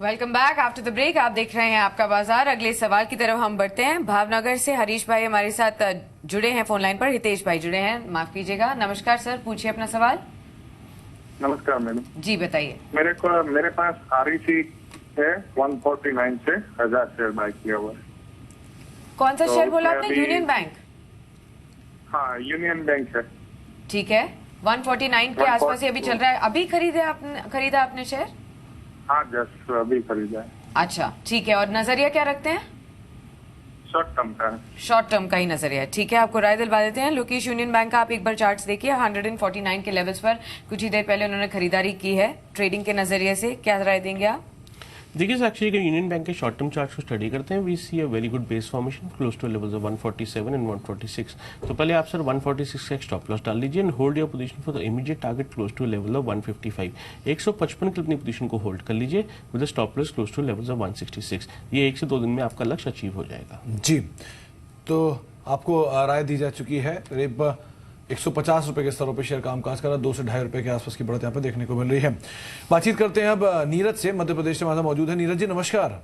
Welcome back after the break. आप देख रहे हैं आपका बाजार। अगले सवाल की तरफ हम बढ़ते हैं। भावनगर से हरीश भाई हमारे साथ जुड़े हैं फोन लाइन पर। हितेश भाई जुड़े हैं, माफ कीजिएगा। नमस्कार सर, पूछिए अपना सवाल। नमस्कार मैडम जी बताइए। मेरे पास REC है 149 से 1000 शेयर बाय किया हुआ है। कौन सा शेयर बोला आपने? Union bank? हाँ, यूनियन बैंक है। ठीक है, 149 के आसपास ही अभी चल रहा है। अभी खरीदा आपने शेयर? हाँ, जस्ट अभी खरीदा है। अच्छा ठीक है, और नजरिया क्या रखते हैं? शॉर्ट टर्म का। शॉर्ट टर्म का ही नजरिया है। ठीक है, आपको राय दिलवा देते हैं। लोकेश यूनियन बैंक का आप एक बार चार्ट्स देखिए, 149 के लेवल्स पर कुछ ही देर पहले उन्होंने खरीदारी की है। ट्रेडिंग के नजरिए से क्या राय देंगे आप? देखिए साक्षी, अगर यूनियन बैंक के शॉर्ट टर्म चार्ट को स्टडी करते हैं, we see a very good base formation close to levels of 147 and 146। तो पहले आप सर 146 का स्टॉप लॉस डाल लीजिए and hold your position for the immediate target close to level of 155। 155 की अपनी पोजीशन को होल्ड कर लीजिए with stop loss close to levels of 166। ये 1 से 2 दिन में आपका लक्ष्य अचीव हो जाएगा। जी, तो आपको राय दी जा चुकी है। करीब 150 रुपए के स्तरों पर शेयर कामकाज कर रहा है, 2 से ढाई रुपए के आसपास की बढ़त यहाँ पे देखने को मिल रही है। बातचीत करते हैं अब नीरज से, मध्य प्रदेश से हमारे मौजूद है। नीरज जी नमस्कार।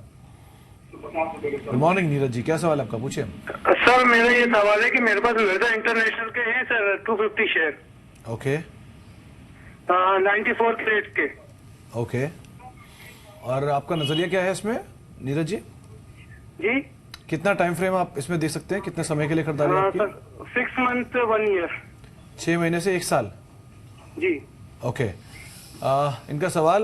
गुड मॉर्निंग नीरज जी, क्या सवाल आपका, पूछिए। सर मेरा ये सवाल है कि मेरे पास मिर्जा इंटरनेशनल के हैं सर 250 शेयर। ओके। 94 के रेट के। ओके, और आपका नजरिया क्या है इसमें नीरज जी? जी कितना टाइम फ्रेम आप इसमें दे सकते हैं, कितने समय के लिए खरीदारी आपकी? 6 मंथ 1 ईयर। 6 महीने से 1 साल। जी ओके। इनका सवाल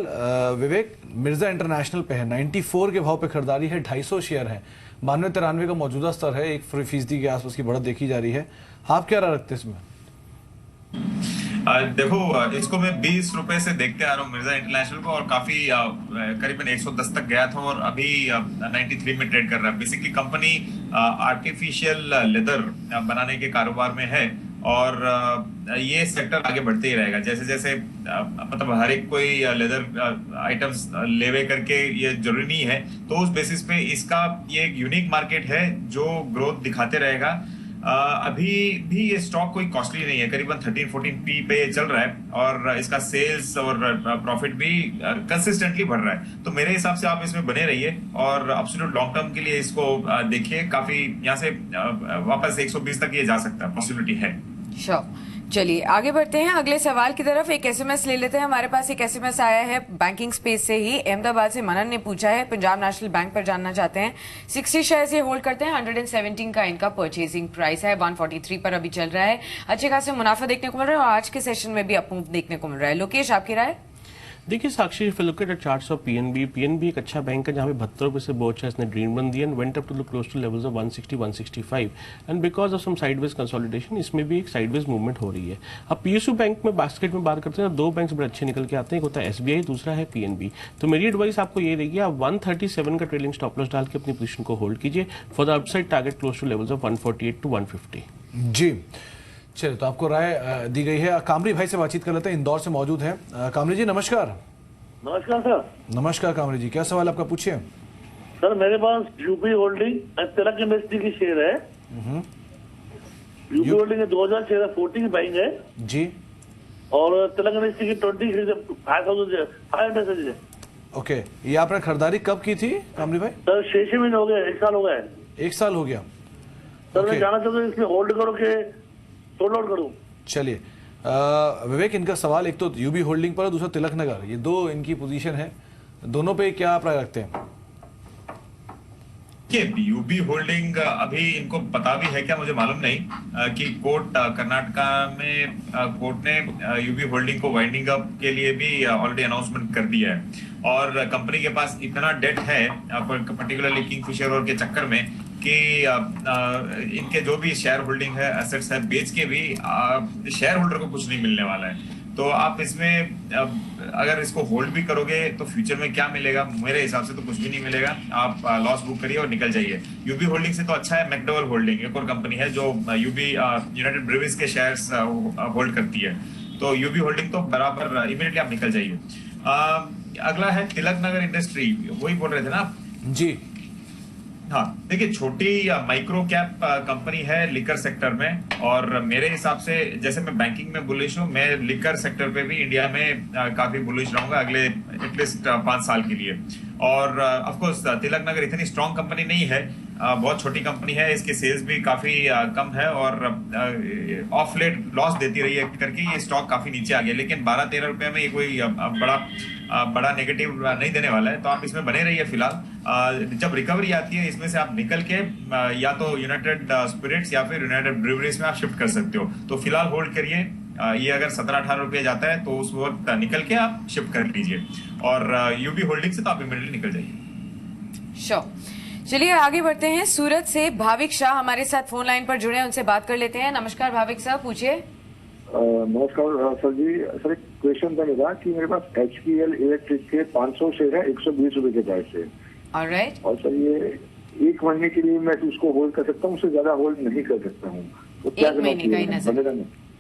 विवेक मिर्जा इंटरनेशनल पे है, 94 के भाव पे खरीदारी है, 250 शेयर है, 92-93 का मौजूदा स्तर है, 1% के आसपास की बढ़त देखी जा रही है। आप क्या राय रखते हैं इसमें? देखो, इसको मैं 20 रुपए से देखते आ रहा हूँ मिर्जा इंटरनेशनल को, और काफी करीबन 110 तक गया था और अभी 93 में ट्रेड कर रहा है। बेसिकली कंपनी आर्टिफिशियल लेदर बनाने के कारोबार में है और ये सेक्टर आगे बढ़ते ही रहेगा। जैसे जैसे मतलब हर एक कोई लेदर आइटम्स लेवे करके ये जरूरी नहीं है, तो उस बेसिस पे इसका ये एक यूनिक मार्केट है जो ग्रोथ दिखाते रहेगा। अभी भी ये स्टॉक कोई कॉस्टली नहीं है, करीबन 13-14 पी पे चल रहा है और इसका सेल्स और प्रॉफिट भी कंसिस्टेंटली बढ़ रहा है। तो मेरे हिसाब से आप इसमें बने रहिए और एब्सोल्यूट लॉन्ग टर्म के लिए इसको देखिए। काफी यहाँ से वापस 120 तक ये जा सकता है, पॉसिबिलिटी है। श्योर। चलिए आगे बढ़ते हैं अगले सवाल की तरफ। एक एसएमएस ले लेते हैं। हमारे पास एक एसएमएस आया है बैंकिंग स्पेस से ही। अहमदाबाद से मनन ने पूछा है, पंजाब नेशनल बैंक पर जानना चाहते हैं। 60 शेयर्स ये होल्ड करते हैं, 117 का इनका परचेजिंग प्राइस है, 143 पर अभी चल रहा है। अच्छे खासे मुनाफा देखने को मिल रहा है और आज के सेशन में भी अप मूव देखने को मिल रहा है। लोकेश, आपकी राय? देखिए Sakshi, if you look at charts of PNB एक अच्छा बैंक है जहाँ पे 72 रुपए से बहुत इसने ड्रीम बन दिया and went up to close to levels of 160-165 and because of some sideways consolidation इसमें भी एक साइडवेज मूवमेंट हो रही है। अब पीएसयू बैंक में बास्केट में बात करते हैं, 2 बैंक बड़े अच्छे निकल के आते हैं, एक होता है एसबीआई, दूसरा है पीएनबी। तो मेरी एडवाइस आपको ये रहेगी, आप 137 का ट्रेलिंग स्टॉप लॉस डाल के अपनी पोजीशन को होल्ड कीजिए for the upside target close to levels of 148 to 150। जी चलिए, तो आपको राय दी गई है। कामरी भाई से बातचीत कर लेते हैं, इंदौर से मौजूद है। कामरी जी नमस्कार। नमस्कार सर। नमस्कार कामरी जी, क्या सवाल आपका, पूछिए। सर मेरे पास यूपी होल्डिंग तिलक इंडस्ट्री की शेयर है। यूपी होल्डिंग के 2000 शेयर है, 40 बाइंग है जी, और तिलक इंडस्ट्री की 25,500 है। ओके, ये आपने खरीदारी कब की थी कामरी भाई? सर 6 महीने हो गए, 1 साल हो गया है। 1 साल हो गया। सर मैं जानना चाहता हूँ इसमें होल्ड करो के सोल्ड आउट करूँ? चलिए विवेक, इनका सवाल एक तो यूबी होल्डिंग पर है, दूसरा तिलक नगर, ये 2 इनकी पोजीशन है, दोनों पे क्या आप राय रखते हैं? यूबी होल्डिंग अभी इनको पता भी है क्या मुझे मालूम नहीं कि कोर्ट कर्नाटका में कोर्ट ने यूबी होल्डिंग को वाइंडिंग अप के लिए भी ऑलरेडी अनाउंसमेंट कर दिया है और कंपनी के पास इतना डेट है पर्टिकुलरली किंगफिशर और के चक्कर में कि इनके जो भी शेयर होल्डिंग है, एसेट्स है, बेच के भी शेयर होल्डर को कुछ नहीं मिलने वाला है। तो आप इसमें अगर इसको होल्ड भी करोगे तो फ्यूचर में क्या मिलेगा? मेरे हिसाब से तो कुछ भी नहीं मिलेगा। आप लॉस बुक करिए और निकल जाइए। यूबी होल्डिंग से तो अच्छा है मैकडॉवेल होल्डिंग, एक और कंपनी है जो यूबी यूनाइटेड ब्रेवरीज के शेयर्स होल्ड करती है। तो यूबी होल्डिंग तो बराबर इमीडिएटली आप निकल जाइए। अगला है तिलक नगर इंडस्ट्री, वही बोल रहे थे ना आप? जी हाँ, देखिए छोटी माइक्रो कैप कंपनी है लिकर सेक्टर में और मेरे हिसाब से जैसे मैं बैंकिंग में बुलिश हूँ, मैं लिकर सेक्टर पे भी इंडिया में काफी बुलिश रहूंगा अगले एटलीस्ट 5 साल के लिए। और ऑफ कोर्स तिलक नगर इतनी स्ट्रॉन्ग कंपनी नहीं है, बहुत छोटी कंपनी है, इसके सेल्स भी काफी कम है और ऑफ लेट लॉस देती रही है करके ये स्टॉक काफी नीचे आ गया। लेकिन 12-13 रुपए में ये कोई बड़ा नेगेटिव नहीं देने वाला है, तो आप इसमें बने रहिए फिलहाल। जब रिकवरी आती है इसमें से आप निकल के या तो यूनाइटेड स्पिरिट्स या फिर यूनाइटेड ब्रूवरीज में आप शिफ्ट कर सकते हो। तो फिलहाल होल्ड करिए। ये अगर 17-18 रुपए जाता है तो उस वक्त निकल के आप शिफ्ट कर लीजिए और यूबी होल्डिंग से तो आप इमीडिएटली निकल जाइए। श्योर। चलिए आगे बढ़ते हैं। सूरत से भाविक शाह हमारे साथ फोन लाइन पर जुड़े हैं, उनसे बात कर लेते हैं। नमस्कार भाविक साहब, पूछिए। नमस्कार सर जी। सर एक क्वेश्चन था मेरा कि मेरे पास HPL इलेक्ट्रिक के 500 शेयर है 120 रुपए के प्राइस से। ऑलराइट। और सर ये 1 महीने के लिए मैं उसको होल्ड कर सकता हूँ, उससे ज्यादा होल्ड नहीं कर सकता हूँ, तो क्या 1 महीने का ही नजर।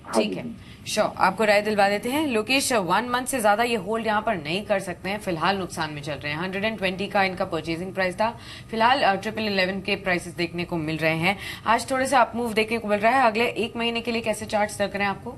ठीक है, श्योर, आपको राय दिलवा देते हैं। लोकेश, 1 मंथ से ज्यादा ये होल्ड यहाँ पर नहीं कर सकते हैं, फिलहाल नुकसान में चल रहे हैं। 120 का इनका परचेजिंग प्राइस था, फिलहाल 1111 के प्राइसेस देखने को मिल रहे हैं। आज थोड़े से अप मूव देखने को मिल रहा है। अगले 1 महीने के लिए कैसे चार्ट्स दर्ज करें आपको?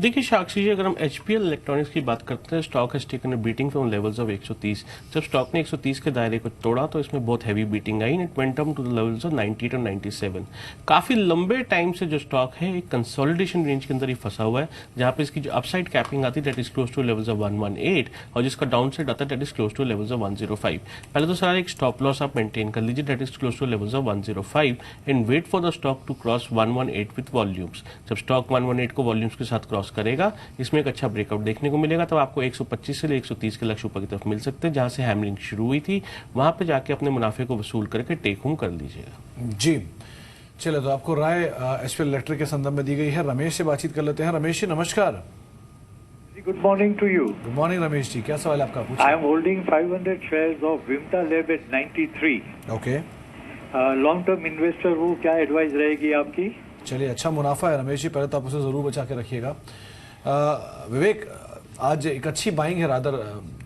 देखिए साक्षी जी, अगर हम HPL इलेक्ट्रॉनिक्स की बात करते हैं, stock has taken a beating from levels of 130। जब स्टॉक ने 130 के दायरे को तोड़ा तो इसमें बहुत हैवी बीटिंग आई, it went up to the levels of 98 और 97। काफी लंबे टाइम से जो स्टॉक है एक कंसोलिडेशन रेंज के अंदर ही फंसा हुआ है, जहां पे इसकी जो अपसाइड कैपिंग आती है that is close to levels of 118 और जिसका डाउन साइड आता है that is close to levels of 105। पहले तो सारा एक स्टॉप लॉस आप मेंटेन कर लीजिए that is close to levels of 105 and wait for the stock to cross 118 with volumes. जब स्टॉक 118 को वॉल्यूम्स के साथ क्रॉस करेगा, इसमें एक अच्छा ब्रेकआउट देखने को मिलेगा, तब आपको 125 से 130 के लक्ष्य ऊपर की तरफ मिल सकते हैं, जहां से हैमरिंग शुरू हुई थी। वहां पे जाके अपने मुनाफे को वसूल करके टेक होम कर लीजिएगा। जी चलो, तो आपको राय HPL इलेक्ट्रिक के संदर्भ में दी गई है। रमेश से बातचीत कर लेते हैं। रमेश जी नमस्कार। Good morning to you. Good morning Ramesh ji, क्या सवाल है आपका? I am holding 500 shares of Vimta lab at 93। Okay, long term investor हूँ, क्या एडवाइस रहेगी आपकी? चलिए, अच्छा मुनाफा है रमेश जी, पहले तो आप उसे जरूर बचा के रखिएगा। विवेक, आज एक अच्छी बाइंग है रादर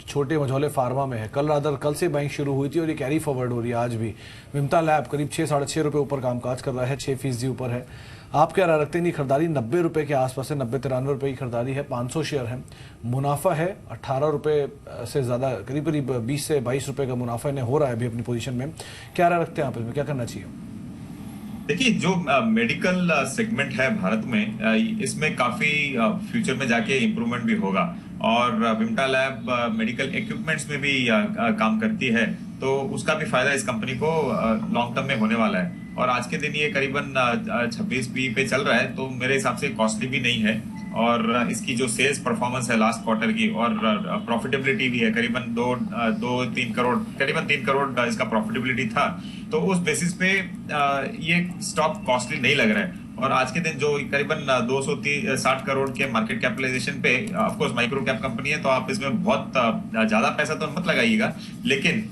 छोटे मझौले फार्मा में है। कल से बाइंग शुरू हुई थी और ये कैरी फॉरवर्ड हो रही है आज भी। विमटा लैब करीब 6-6.5 रुपए ऊपर कामकाज कर रहा है, 6% ऊपर है। आप क्या राय रखते हैं? खरीदारी 90 रुपए के आसपास है, 90-93 रुपए की खरीदारी है, 500 शेयर है, मुनाफा है 18 रुपए से ज्यादा, करीब 20 से 22 रुपए का मुनाफा इन्हें हो रहा है अभी अपनी पोजीशन में। क्या राय रखते हैं आप इसमें, क्या करना चाहिए? देखिए, जो मेडिकल सेगमेंट है भारत में, इसमें काफी फ्यूचर में जाके इम्प्रूवमेंट भी होगा और विमटा लैब मेडिकल इक्विपमेंट्स में भी काम करती है, तो उसका भी फायदा इस कंपनी को लॉन्ग टर्म में होने वाला है। और आज के दिन ये करीबन 26 PE पे चल रहा है, तो मेरे हिसाब से कॉस्टली भी नहीं है। और इसकी जो सेल्स परफॉर्मेंस है लास्ट क्वार्टर की और प्रॉफिटेबिलिटी भी है, करीबन 2-3 करोड़, करीबन 3 करोड़ इसका प्रॉफिटेबिलिटी था, तो उस बेसिस पे ये स्टॉक कॉस्टली नहीं लग रहा है। और आज के दिन जो करीबन 260 करोड़ के मार्केट कैपिटलाइजेशन पे, of course micro cap company है तो आप इसमें बहुत ज्यादा पैसा तो मत लगाइएगा, लेकिन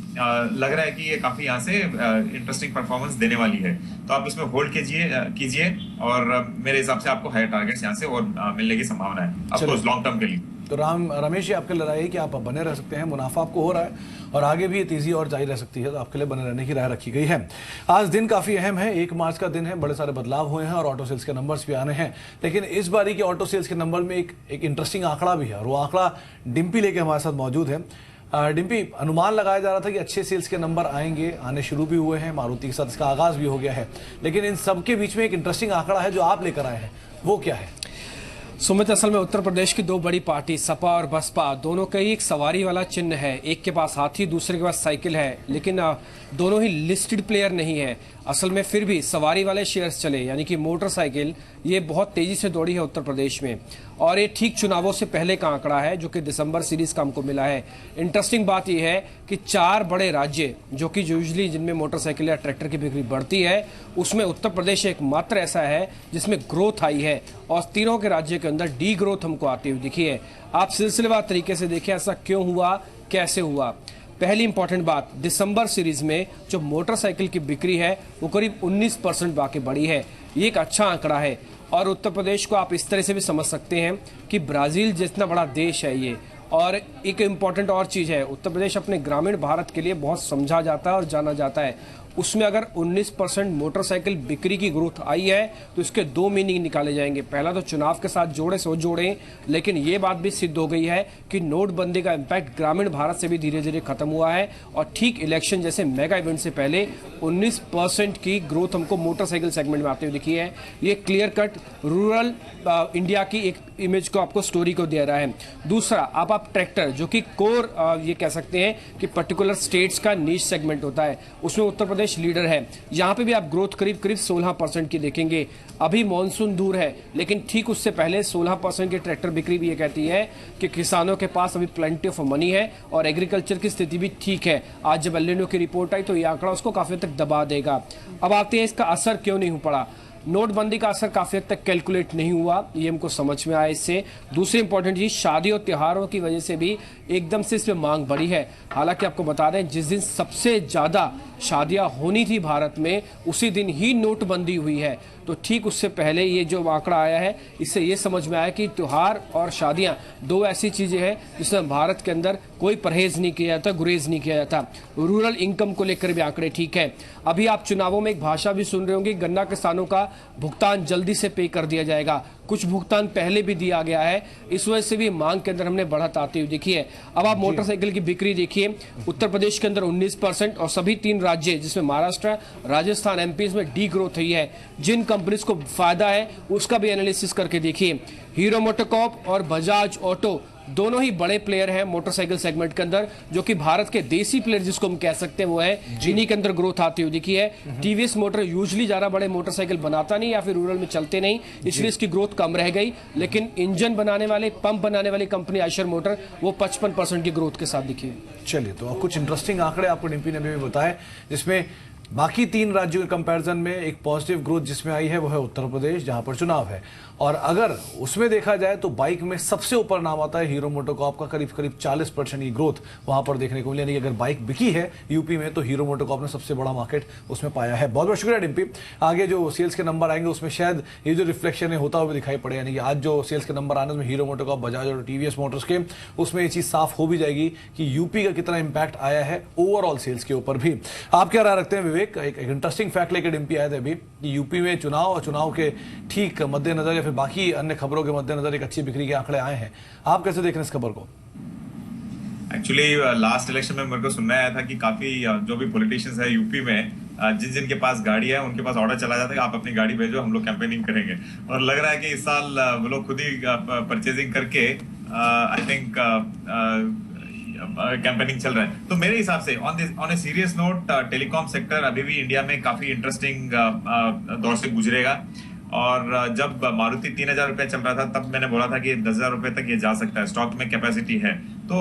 लग रहा है कि ये काफी यहाँ से इंटरेस्टिंग परफॉर्मेंस देने वाली है, तो आप इसमें होल्ड कीजिए और मेरे हिसाब से आपको हायर टारगेट्स यहाँ से और मिलने की संभावना है, ऑफ कोर्स लॉन्ग टर्म के लिए। तो रमेश जी, आपके लिए राय है कि आप बने रह सकते हैं, मुनाफा आपको हो रहा है और आगे भी ये तेजी और जारी रह सकती है, तो आपके लिए बने रहने की राय रखी गई है। आज दिन काफी अहम है, 1 मार्च का दिन है, बड़े सारे बदलाव हुए हैं और ऑटो सेल्स के नंबर्स भी आने हैं, लेकिन इस बारी के ऑटो सेल्स के नंबर में एक इंटरेस्टिंग आंकड़ा भी है और वो आंकड़ा डिम्पी लेके हमारे साथ मौजूद है। डिम्पी, अनुमान लगाया जा रहा था कि अच्छे सेल्स के नंबर आएंगे, आने शुरू भी हुए हैं, मारुति के साथ इसका आगाज भी हो गया है, लेकिन इन सबके बीच में एक इंटरेस्टिंग आंकड़ा है जो आप लेकर आए हैं, वो क्या है? सुमित, असल में उत्तर प्रदेश की 2 बड़ी पार्टी सपा और बसपा दोनों का ही एक सवारी वाला चिन्ह है। एक के पास हाथी, दूसरे के पास साइकिल है, लेकिन दोनों ही लिस्टेड प्लेयर नहीं है। असल में फिर भी सवारी वाले शेयर्स चले, यानी कि मोटरसाइकिल ये बहुत तेजी से दौड़ी है उत्तर प्रदेश में, और ये ठीक चुनावों से पहले का आंकड़ा है जो कि दिसंबर सीरीज का हमको मिला है। इंटरेस्टिंग बात यह है कि 4 बड़े राज्य जो कि यूजुअली जिनमें मोटरसाइकिल या ट्रैक्टर की बिक्री बढ़ती है, उसमें उत्तर प्रदेश एकमात्र ऐसा है जिसमें ग्रोथ आई है, और तीनों के राज्य के अंदर डी ग्रोथ हमको आती हुई दिखी है। आप सिलसिलेवार तरीके से देखिए ऐसा क्यों हुआ, कैसे हुआ। पहली इंपॉर्टेंट बात, दिसंबर सीरीज में जो मोटरसाइकिल की बिक्री है वो करीब 19% बाकी बढ़ी है। ये एक अच्छा आंकड़ा है, और उत्तर प्रदेश को आप इस तरह से भी समझ सकते हैं कि ब्राजील जितना बड़ा देश है ये। और एक इम्पॉर्टेंट और चीज़ है, उत्तर प्रदेश अपने ग्रामीण भारत के लिए बहुत समझा जाता है और जाना जाता है। उसमें अगर 19% मोटरसाइकिल बिक्री की ग्रोथ आई है तो इसके 2 मीनिंग निकाले जाएंगे। पहला तो चुनाव के साथ जोड़े सो जोड़े, लेकिन ये बात भी सिद्ध हो गई है कि नोटबंदी का इम्पैक्ट ग्रामीण भारत से भी धीरे धीरे खत्म हुआ है, और ठीक इलेक्शन जैसे मेगा इवेंट से पहले 19% की ग्रोथ हमको मोटरसाइकिल सेगमेंट में आते हुए दिखी है। ये क्लियर कट रूरल इंडिया की एक इमेज को आपको स्टोरी को दे रहा है। दूसरा, आप ट्रैक्टर जो कि कोर ये कह सकते हैं कि पर्टिकुलर स्टेट्स का नीश सेगमेंट होता है, उसमें उत्तर प्रदेश लीडर है। यहां पे भी आप ग्रोथ करीब 16% की देखेंगे। अभी मॉनसून दूर है, लेकिन ठीक उससे पहले 16% की ट्रैक्टर बिक्री भी ये कहती है कि किसानों के पास अभी प्लेंटी ऑफ मनी है और एग्रीकल्चर की स्थिति भी ठीक है। आज जब एल निनो की रिपोर्ट आई तो ये आंकड़ा उसको काफी हद तक दबा देगा। अब आते हैं इसका असर क्यों नहीं हो पड़ा। नोटबंदी का असर काफी हद तक कैलकुलेट नहीं हुआ, ये हमको समझ में आया इससे। दूसरी इंपॉर्टेंट चीज, शादी और त्योहारों की वजह से भी एकदम से इस पे मांग बढ़ी है। हालांकि आपको बता दें, जिस दिन सबसे ज्यादा शादियां होनी थी भारत में, उसी दिन ही नोटबंदी हुई है। तो ठीक उससे पहले ये जो आंकड़ा आया है, इससे ये समझ में आया कि त्योहार और शादियां दो ऐसी चीजें हैं जिसमें भारत के अंदर कोई परहेज नहीं किया जाता, गुरेज नहीं किया जाता। रूरल इनकम को लेकर भी आंकड़े ठीक है। अभी आप चुनावों में एक भाषा भी सुन रहे होंगे, गन्ना किसानों का भुगतान जल्दी से पे कर दिया जाएगा। कुछ भुगतान पहले भी दिया गया है, इस वजह से भी मांग के अंदर हमने बढ़त आती हुई देखी है। अब आप मोटरसाइकिल की बिक्री देखिए, उत्तर प्रदेश के अंदर 19% और सभी 3 राज्य जिसमें महाराष्ट्र, राजस्थान, एमपी में डी ग्रोथ हुई है। जिन कंपनीज को फायदा है उसका भी एनालिसिस करके देखिए। हीरो मोटोकॉर्प और बजाज ऑटो दोनों ही बड़े प्लेयर हैं मोटरसाइकिल सेगमेंट के अंदर, जो कि भारत के देसी प्लेयर जिसको हम कह सकते हैं वो है, जिन्हीं के अंदर ग्रोथ आती हुई दिखी है। टीवीएस मोटर यूजुअली ज्यादा बड़े मोटरसाइकिल बनाता नहीं या फिर रूरल में चलते नहीं, इसलिए इसकी ग्रोथ कम रह गई। लेकिन इंजन बनाने वाले, पंप बनाने वाली कंपनी आयशर मोटर, वो 55% की ग्रोथ के साथ दिखी है। चलिए, तो कुछ इंटरेस्टिंग आंकड़े आपको डिम्पी ने भी बताए, जिसमें बाकी 3 राज्यों के कंपैरिजन में एक पॉजिटिव ग्रोथ जिसमें आई है वो है उत्तर प्रदेश, जहां पर चुनाव है। और अगर उसमें देखा जाए तो बाइक में सबसे ऊपर नाम आता है हीरो मोटोकॉर्प का, करीब 40% की ग्रोथ वहां पर देखने को मिली। यानी कि अगर बाइक बिकी है यूपी में तो हीरो मोटोकॉर्प ने सबसे बड़ा मार्केट उसमें पाया है। बहुत बहुत शुक्रिया डिम्पी। आगे जो सेल्स के नंबर आएंगे उसमें शायद ये जो रिफ्लेक्शन है होता हुआ दिखाई पड़े, यानी कि आज जो सेल्स के नंबर आने में हीरो मोटोकॉर्प, बजाज और टीवीएस मोटर्स के, उसमें ये चीज साफ हो भी जाएगी कि यूपी का कितना इंपैक्ट आया है ओवरऑल सेल्स के ऊपर भी। आप क्या राय रखते हैं विवेक? एक इंटरेस्टिंग फैक्ट लेकर डिम्पी आए थे अभी कि यूपी में चुनाव और चुनाव के ठीक मद्देनजर या फिर बाकी अन्य खबरों के मद्देनजर एक अच्छी बिक्री के आंकड़े आए हैं। आप कैसे देख रहे हैं इस खबर को? एक्चुअली लास्ट इलेक्शन में मेरे को सुनना आया था कि काफी जो भी पॉलिटिशियंस है यूपी में, जिन के पास गाड़ी है उनके पास ऑर्डर चला जाता है कि आप अपनी गाड़ी भेजो, हम लोग कैंपेनिंग करेंगे। और लग रहा है कि इस साल वो लोग खुद ही परचेजिंग करके आई थिंक कैंपेनिंग चल रहा है। तो मेरे हिसाब से on a serious note, telecom sector अभी भी इंडिया में काफी इंटरेस्टिंग दौर से गुजरेगा। और जब मारुति 3000 रुपये चल रहा था तब मैंने बोला था कि 10,000 रुपये तक ये जा सकता है, स्टॉक में कैपेसिटी है। तो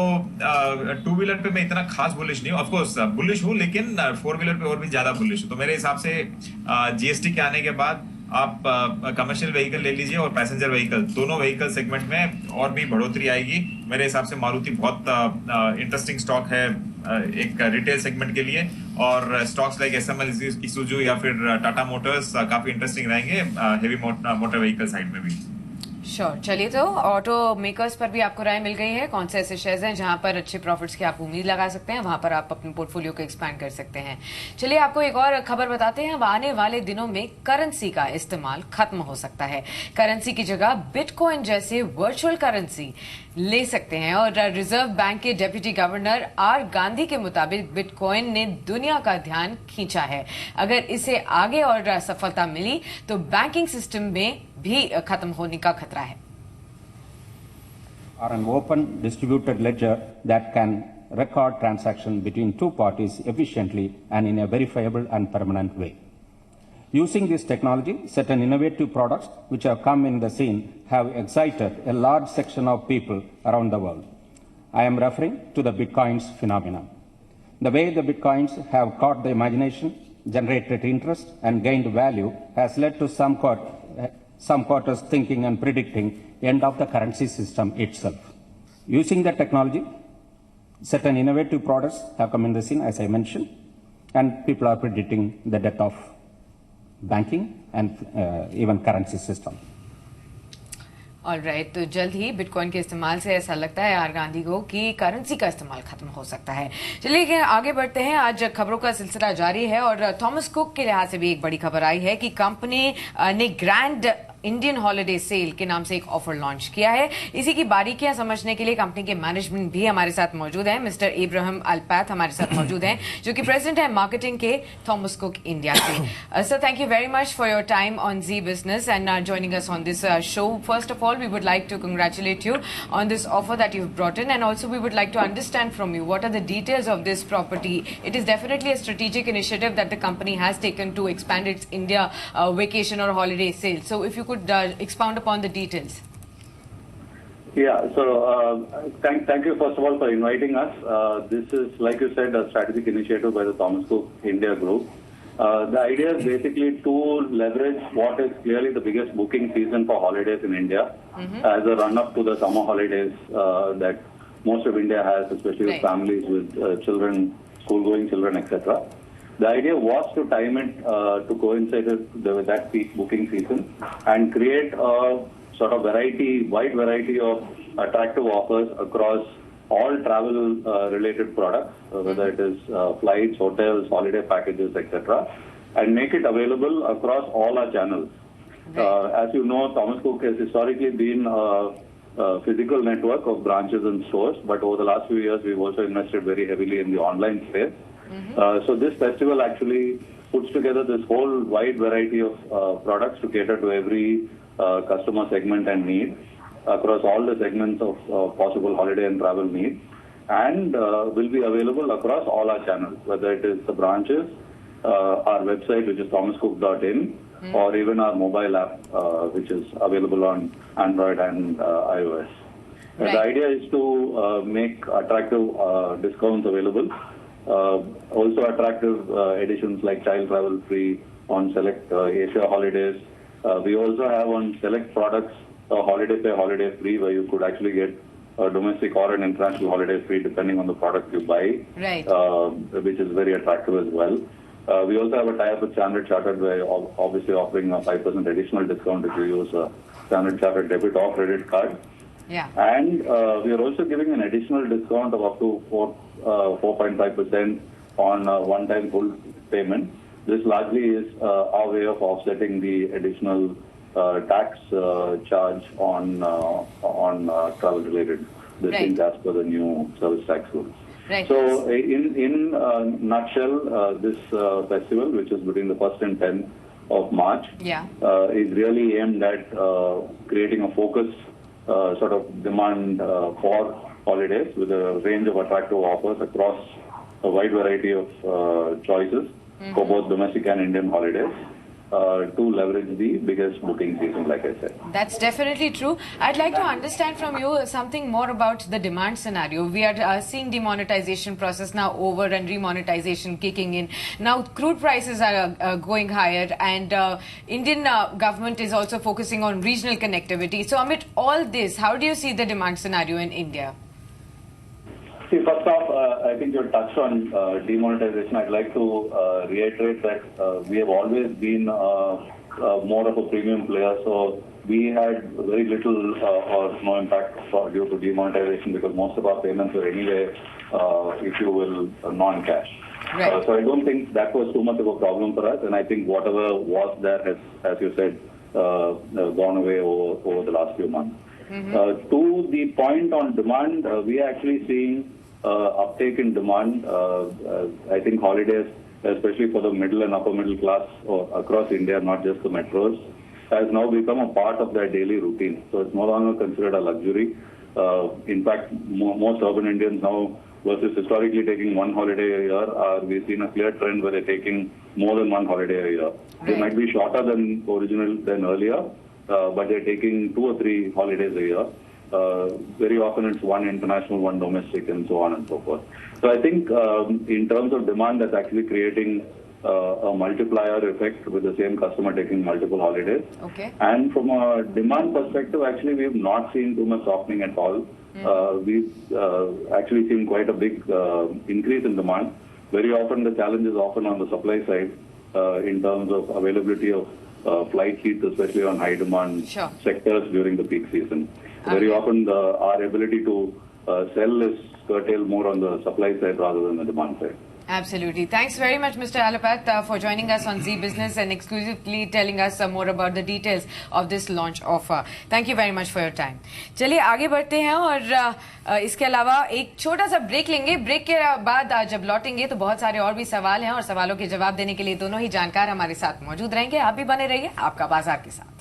2 व्हीलर पे मैं इतना खास बुलिश नहीं हूँ, ऑफकोर्स बुलिश हूँ, लेकिन 4 व्हीलर पे और भी ज्यादा बुलिश हूँ। तो मेरे हिसाब से जीएसटी के आने के बाद आप कमर्शियल व्हीकल ले लीजिए और पैसेंजर व्हीकल, दोनों व्हीकल सेगमेंट में और भी बढ़ोतरी आएगी। मेरे हिसाब से मारुति बहुत इंटरेस्टिंग स्टॉक है एक रिटेल सेगमेंट के लिए, और स्टॉक्स लाइक एसएमएल, इसूजू या फिर टाटा मोटर्स काफी इंटरेस्टिंग रहेंगे हेवी मोटर व्हीकल साइड में भी। श्योर। चलिए, तो ऑटो मेकर्स पर भी आपको राय मिल गई है, कौन से ऐसे शेयर्स हैं जहां पर अच्छे प्रॉफिट्स की आप उम्मीद लगा सकते हैं, वहां पर आप अपने पोर्टफोलियो को एक्सपैंड कर सकते हैं। चलिए, आपको एक और खबर बताते हैं। आने वाले दिनों में करेंसी का इस्तेमाल खत्म हो सकता है। करेंसी की जगह बिटकॉइन जैसे वर्चुअल करेंसी ले सकते हैं। और रिजर्व बैंक के डेप्यूटी गवर्नर आर गांधी के मुताबिक बिटकॉइन ने दुनिया का ध्यान खींचा है। अगर इसे आगे और सफलता मिली तो बैंकिंग सिस्टम में भी खत्म होने का खतरा है। Or an open distributed ledger that can record transaction between two parties efficiently and in a verifiable and permanent way. Using this technology, certain innovative products which have come in the scene have excited a large section of people around the world. I am referring to the Bitcoins phenomenon. The way the Bitcoins have caught the imagination, generated interest and gained value has led to some quarters thinking and predicting end of the currency system itself. Using the technology, certain innovative products have come in the scene, as I mentioned, and people are predicting the death of banking and even currency system. Alright, तो जल्द ही बिटकॉइन के इस्तेमाल से ऐसा लगता है आर गांधी को कि करेंसी का इस्तेमाल खत्म हो सकता है। चलिए आगे बढ़ते हैं। आज खबरों का सिलसिला जारी है और थॉमस कुक के लिहाज से भी एक बड़ी खबर आई है कि कंपनी ने ग्रैंड इंडियन हॉलिडे सेल के नाम से एक ऑफर लॉन्च किया है। इसी की बारीकियां समझने के लिए कंपनी के मैनेजमेंट भी हमारे साथ मौजूद हैं। मिस्टर इब्राहिम अल्पैथ हमारे साथ मौजूद हैं, जो कि प्रेसिडेंट है मार्केटिंग के थॉमस कुक इंडिया से। Sir, thank you very much for your time on Zee Business and joining us on this show. First of all, we would like to congratulate you on this offer that you've brought in, and also we would like to understand from you what are the details of this property. It is definitely a strategic initiative that the company has taken to expand its India vacation or holiday sale. So if you could expound upon the details. Yeah, so thank you first of all for inviting us. This is, like you said, a strategic initiative by the Thomas Cook India Group. The idea is basically to leverage what is clearly the biggest booking season for holidays in India as a run-up to the summer holidays that most of India has, especially with families with children, school-going children, etc. The idea was to time it to coincide with that peak booking season and create a sort of wide variety of attractive offers across all travel related products, whether it is flights, hotels, holiday packages, etc., and make it available across all our channels. As you know, Thomas Cook has historically been a physical network of branches and stores, but over the last few years, we've also invested very heavily in the online space. So this festival actually puts together this whole wide variety of products to cater to every customer segment and need across all the segments of possible holiday and travel needs, and will be available across all our channels, whether it is the branches, our website, which is thomascook.in, or even our mobile app, which is available on Android and iOS. The idea is to make attractive discounts available. Also attractive editions like child travel free on select Asia holidays. We also have on select products holiday pay, holiday free, where you could actually get a domestic or an international holiday free depending on the product you buy, which is very attractive as well. We also have a tie-up with Standard Chartered, where obviously offering a 5% additional discount if you use a Standard Chartered debit or credit card. And we are also giving an additional discount of up to 4.5% on one-time full payment. This largely is our way of offsetting the additional tax charge on travel-related things as per the new service tax rules. So, in a nutshell, this festival, which is between the 1st and 10th of March, is really aimed at creating a focused sort of demand for holidays with a range of attractive offers across a wide variety of choices for both domestic and Indian holidays. To leverage the biggest booking season, like I said. That's definitely true. I'd like to understand from you something more about the demand scenario. We are seeing demonetization process now over and remonetization kicking in. Now crude prices are going higher, and Indian government is also focusing on regional connectivity. So amid all this, how do you see the demand scenario in India? See, first off, I think you touched on demonetization. I'd like to reiterate that we have always been more of a premium player, so we had very little or no impact due to demonetization because most of our payments were anyway, if you will, non-cash. So I don't think that was too much of a problem for us, and I think whatever was there has, as you said, gone away over the last few months. To the point on demand, we are actually seeing uptake in demand. I think holidays, especially for the middle and upper middle class across India, not just the metros, has now become a part of their daily routine. So it's no longer considered a luxury. In fact, most urban Indians now, versus historically taking one holiday a year, we've seen a clear trend where they're taking more than one holiday a year. They might be shorter than earlier, but they're taking 2 or 3 holidays a year. Very often it's one international, one domestic, and so on and so forth. So I think in terms of demand, that's actually creating a multiplier effect with the same customer taking multiple holidays. And from a demand perspective, actually we've not seen too much softening at all. We've actually seen quite a big increase in demand. Very often the challenge is often on the supply side in terms of availability of flight seats, especially on high demand sectors during the peak season. Very often our ability to sell is curtailed more on the supply side rather than the demand side. Absolutely. Thanks very much, Mr. Alapat, for joining us on Zee Business and exclusively telling us more about the details of this launch offer. Thank you very much for your time. चलिए आगे बढ़ते हैं और इसके अलावा एक छोटा सा ब्रेक लेंगे. ब्रेक के बाद जब लौटेंगे तो बहुत सारे और भी सवाल हैं और सवालों के जवाब देने के लिए दोनों ही जानकार हमारे साथ मौजूद रहेंगे. आप भी बने रहिए आपका बाजार के साथ.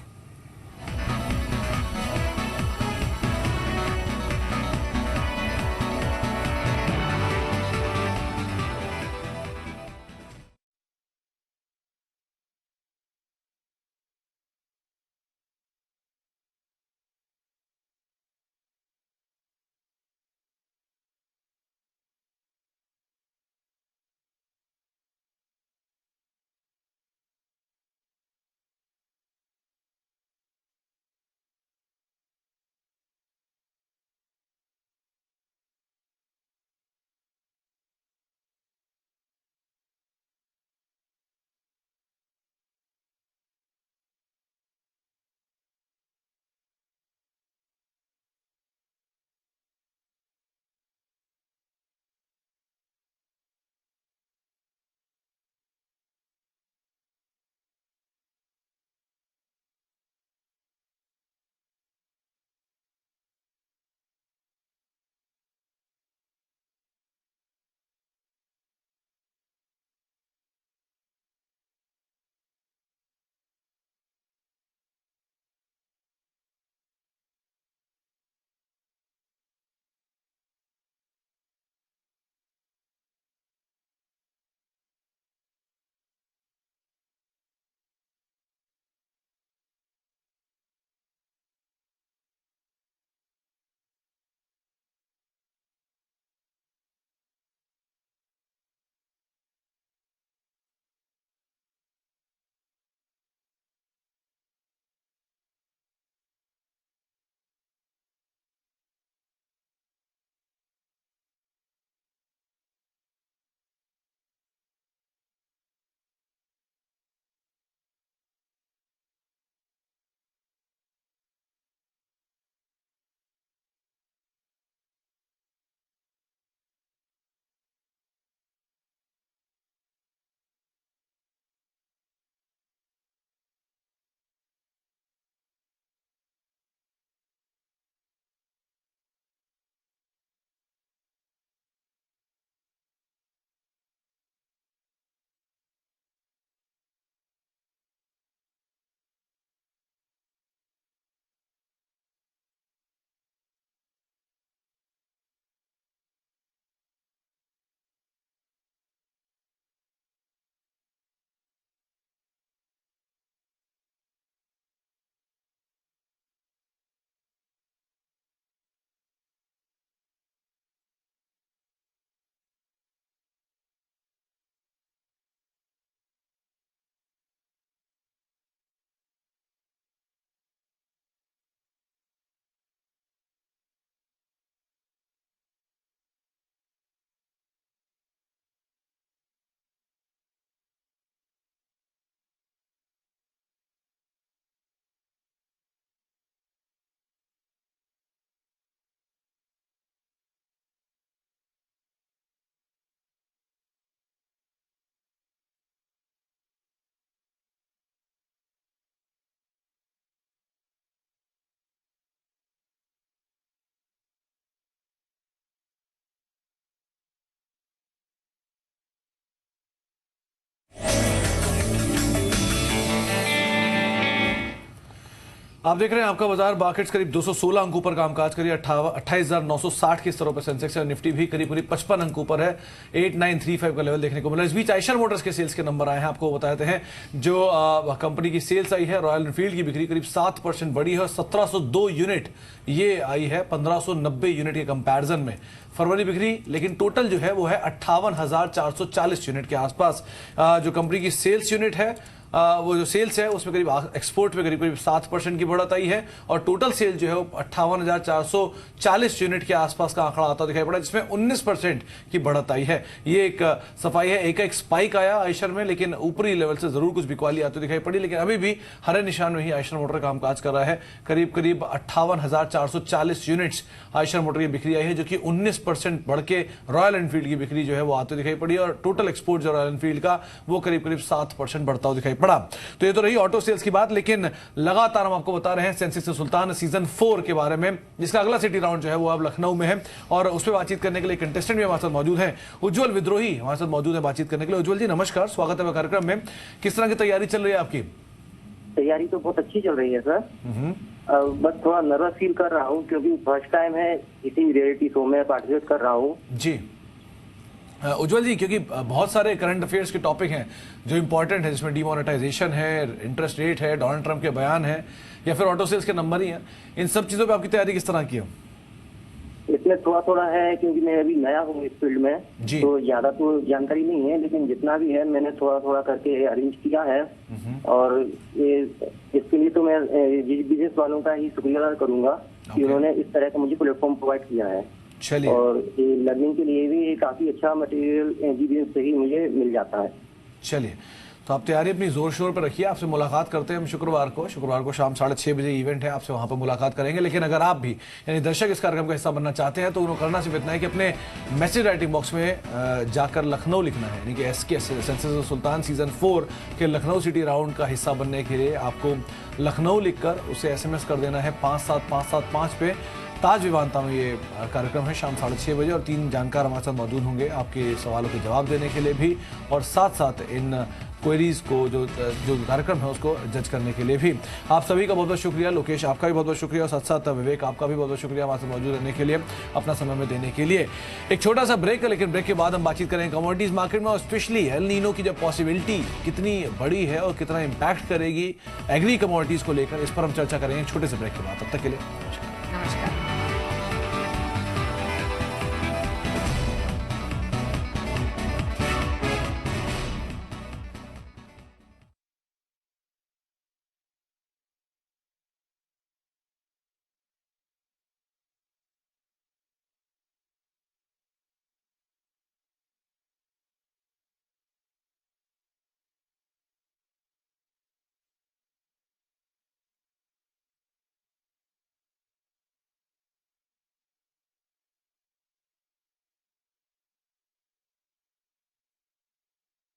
आप देख रहे हैं आपका बाजार मार्केट्स करीब 216 अंकों पर कामकाज करिए 28,960 के स्तरों पर सेंसेक्स है। निफ्टी भी करीब 55 अंकों पर है। 8935 का लेवल देखने को मिला। इस बीच आयशर मोटर्स के सेल्स के नंबर आए हैं, आपको बताते हैं। जो कंपनी की सेल्स आई है, रॉयल एनफील्ड की बिक्री करीब 7% बढ़ी है और 1702 यूनिट ये आई है 1590 यूनिट के कंपैरिजन में फरवरी बिक्री। लेकिन टोटल जो है वो है 58,440 यूनिट के आसपास। जो कंपनी की सेल्स यूनिट है, वो जो सेल्स है उसमें करीब एक्सपोर्ट में करीब 7% की बढ़त आई है और टोटल सेल जो है वो 58,440 यूनिट के आसपास का आंकड़ा आता दिखाई पड़ा, जिसमें 19% की बढ़त आई है। ये एक सफाई है। एक स्पाइक आया आयशर में, लेकिन ऊपरी लेवल से जरूर कुछ बिकवाली आती दिखाई पड़ी, लेकिन अभी भी हरे निशान में ही आयशर मोटर कामकाज कर रहा है। करीब 58,440 यूनिट्स आयशर मोटर की बिक्री आई है, जो कि 19% बढ़ के रॉयल एनफील्ड की बिक्री जो है वो आती दिखाई पड़ी और टोटल एक्सपोर्ट जो रॉयल एनफील्ड का वो करीब 7% बढ़ता हुआ दिखाई पड़ा। तो ये तो रही ऑटो सेल्स की बात, लेकिन लगातार हम आपको बता रहे हैं सेंसेक्स सुल्तान सीजन 4 के बारे में, जिसका अगला सिटी राउंड जो है वो अब लखनऊ में है और उस पर बातचीत करने के लिए कंटेस्टेंट भी हमारे साथ मौजूद हैं। उज्जवल विद्रोही हमारे साथ मौजूद है बातचीत करने के लिए। उज्जवल जी नमस्कार, स्वागत है कार्यक्रम में। किस तरह की तैयारी चल रही है आपकी? तैयारी तो बहुत अच्छी चल रही है सर। बस थोड़ा नर्वस फील कर रहा हूँ क्योंकि फर्स्ट टाइम है इसी रियलिटी शो में पार्टिसिपेट कर रहा हूँ। जी उज्जवल जी, क्योंकि बहुत सारे करंट अफेयर्स के टॉपिक हैं जो इंपॉर्टेंट है, जिसमें डिमोनेटाइजेशन है, इंटरेस्ट रेट है, डोनाल्ड ट्रंप के बयान है या फिर ऑटो सेल्स के नंबर ही हैं, इन सब चीजों पे आपकी तैयारी किस तरह की है? इसमें थोड़ा है क्योंकि मैं अभी नया हूँ इस फील्ड में, तो ज्यादा तो जानकारी नहीं है, लेकिन जितना भी है मैंने थोड़ा करके अरेंज किया है और इसके लिए तो मैं बिजनेस वालों का ही शुक्रिया अदा करूंगा कि उन्होंने इस तरह का मुझे प्लेटफॉर्म प्रोवाइड किया है। और ये लर्निंग के लिए भी काफी अच्छा मटेरियल जीबीएस से ही मुझे मिल जाता है। चलिए, तो आप तैयारी अपनी जोर शोर पर रखिए। आपसे मुलाकात करते हैं हम शुक्रवार को शाम 6:30 बजे इवेंट है, आपसे वहां पर मुलाकात करेंगे। लेकिन अगर आप भी यानी दर्शक इस कार्यक्रम का हिस्सा बनना चाहते हैं तो उन्हें करना सिर्फ इतना है कि अपने मैसेज राइटिंग बॉक्स में जाकर लखनऊ लिखना है, यानी कि एसके सेंसेक्स सुल्तान सीजन 4 के लखनऊ सिटी राउंड का हिस्सा बनने के लिए आपको लखनऊ लिखकर उसे SMS कर देना है 57575 पे। ताज विवानता में ये कार्यक्रम है शाम 6:30 बजे और 3 जानकार हमारे साथ मौजूद होंगे आपके सवालों के जवाब देने के लिए भी और साथ इन क्वेरीज को जो कार्यक्रम है उसको जज करने के लिए भी। आप सभी का बहुत बहुत शुक्रिया। लोकेश आपका भी बहुत बहुत शुक्रिया और साथ विवेक आपका भी बहुत बहुत शुक्रिया हमारे साथ मौजूद रहने के लिए, अपना समय में देने के लिए। एक छोटा सा ब्रेक है, लेकिन ब्रेक के बाद हम बातचीत करेंगे कमोडिटीज मार्केट में और स्पेशली एल नीनो की जो पॉसिबिलिटी कितनी बड़ी है और कितना इम्पैक्ट करेगी एग्री कमोडिटीज को लेकर, इस पर हम चर्चा करेंगे छोटे से ब्रेक के बाद। तब तक के लिए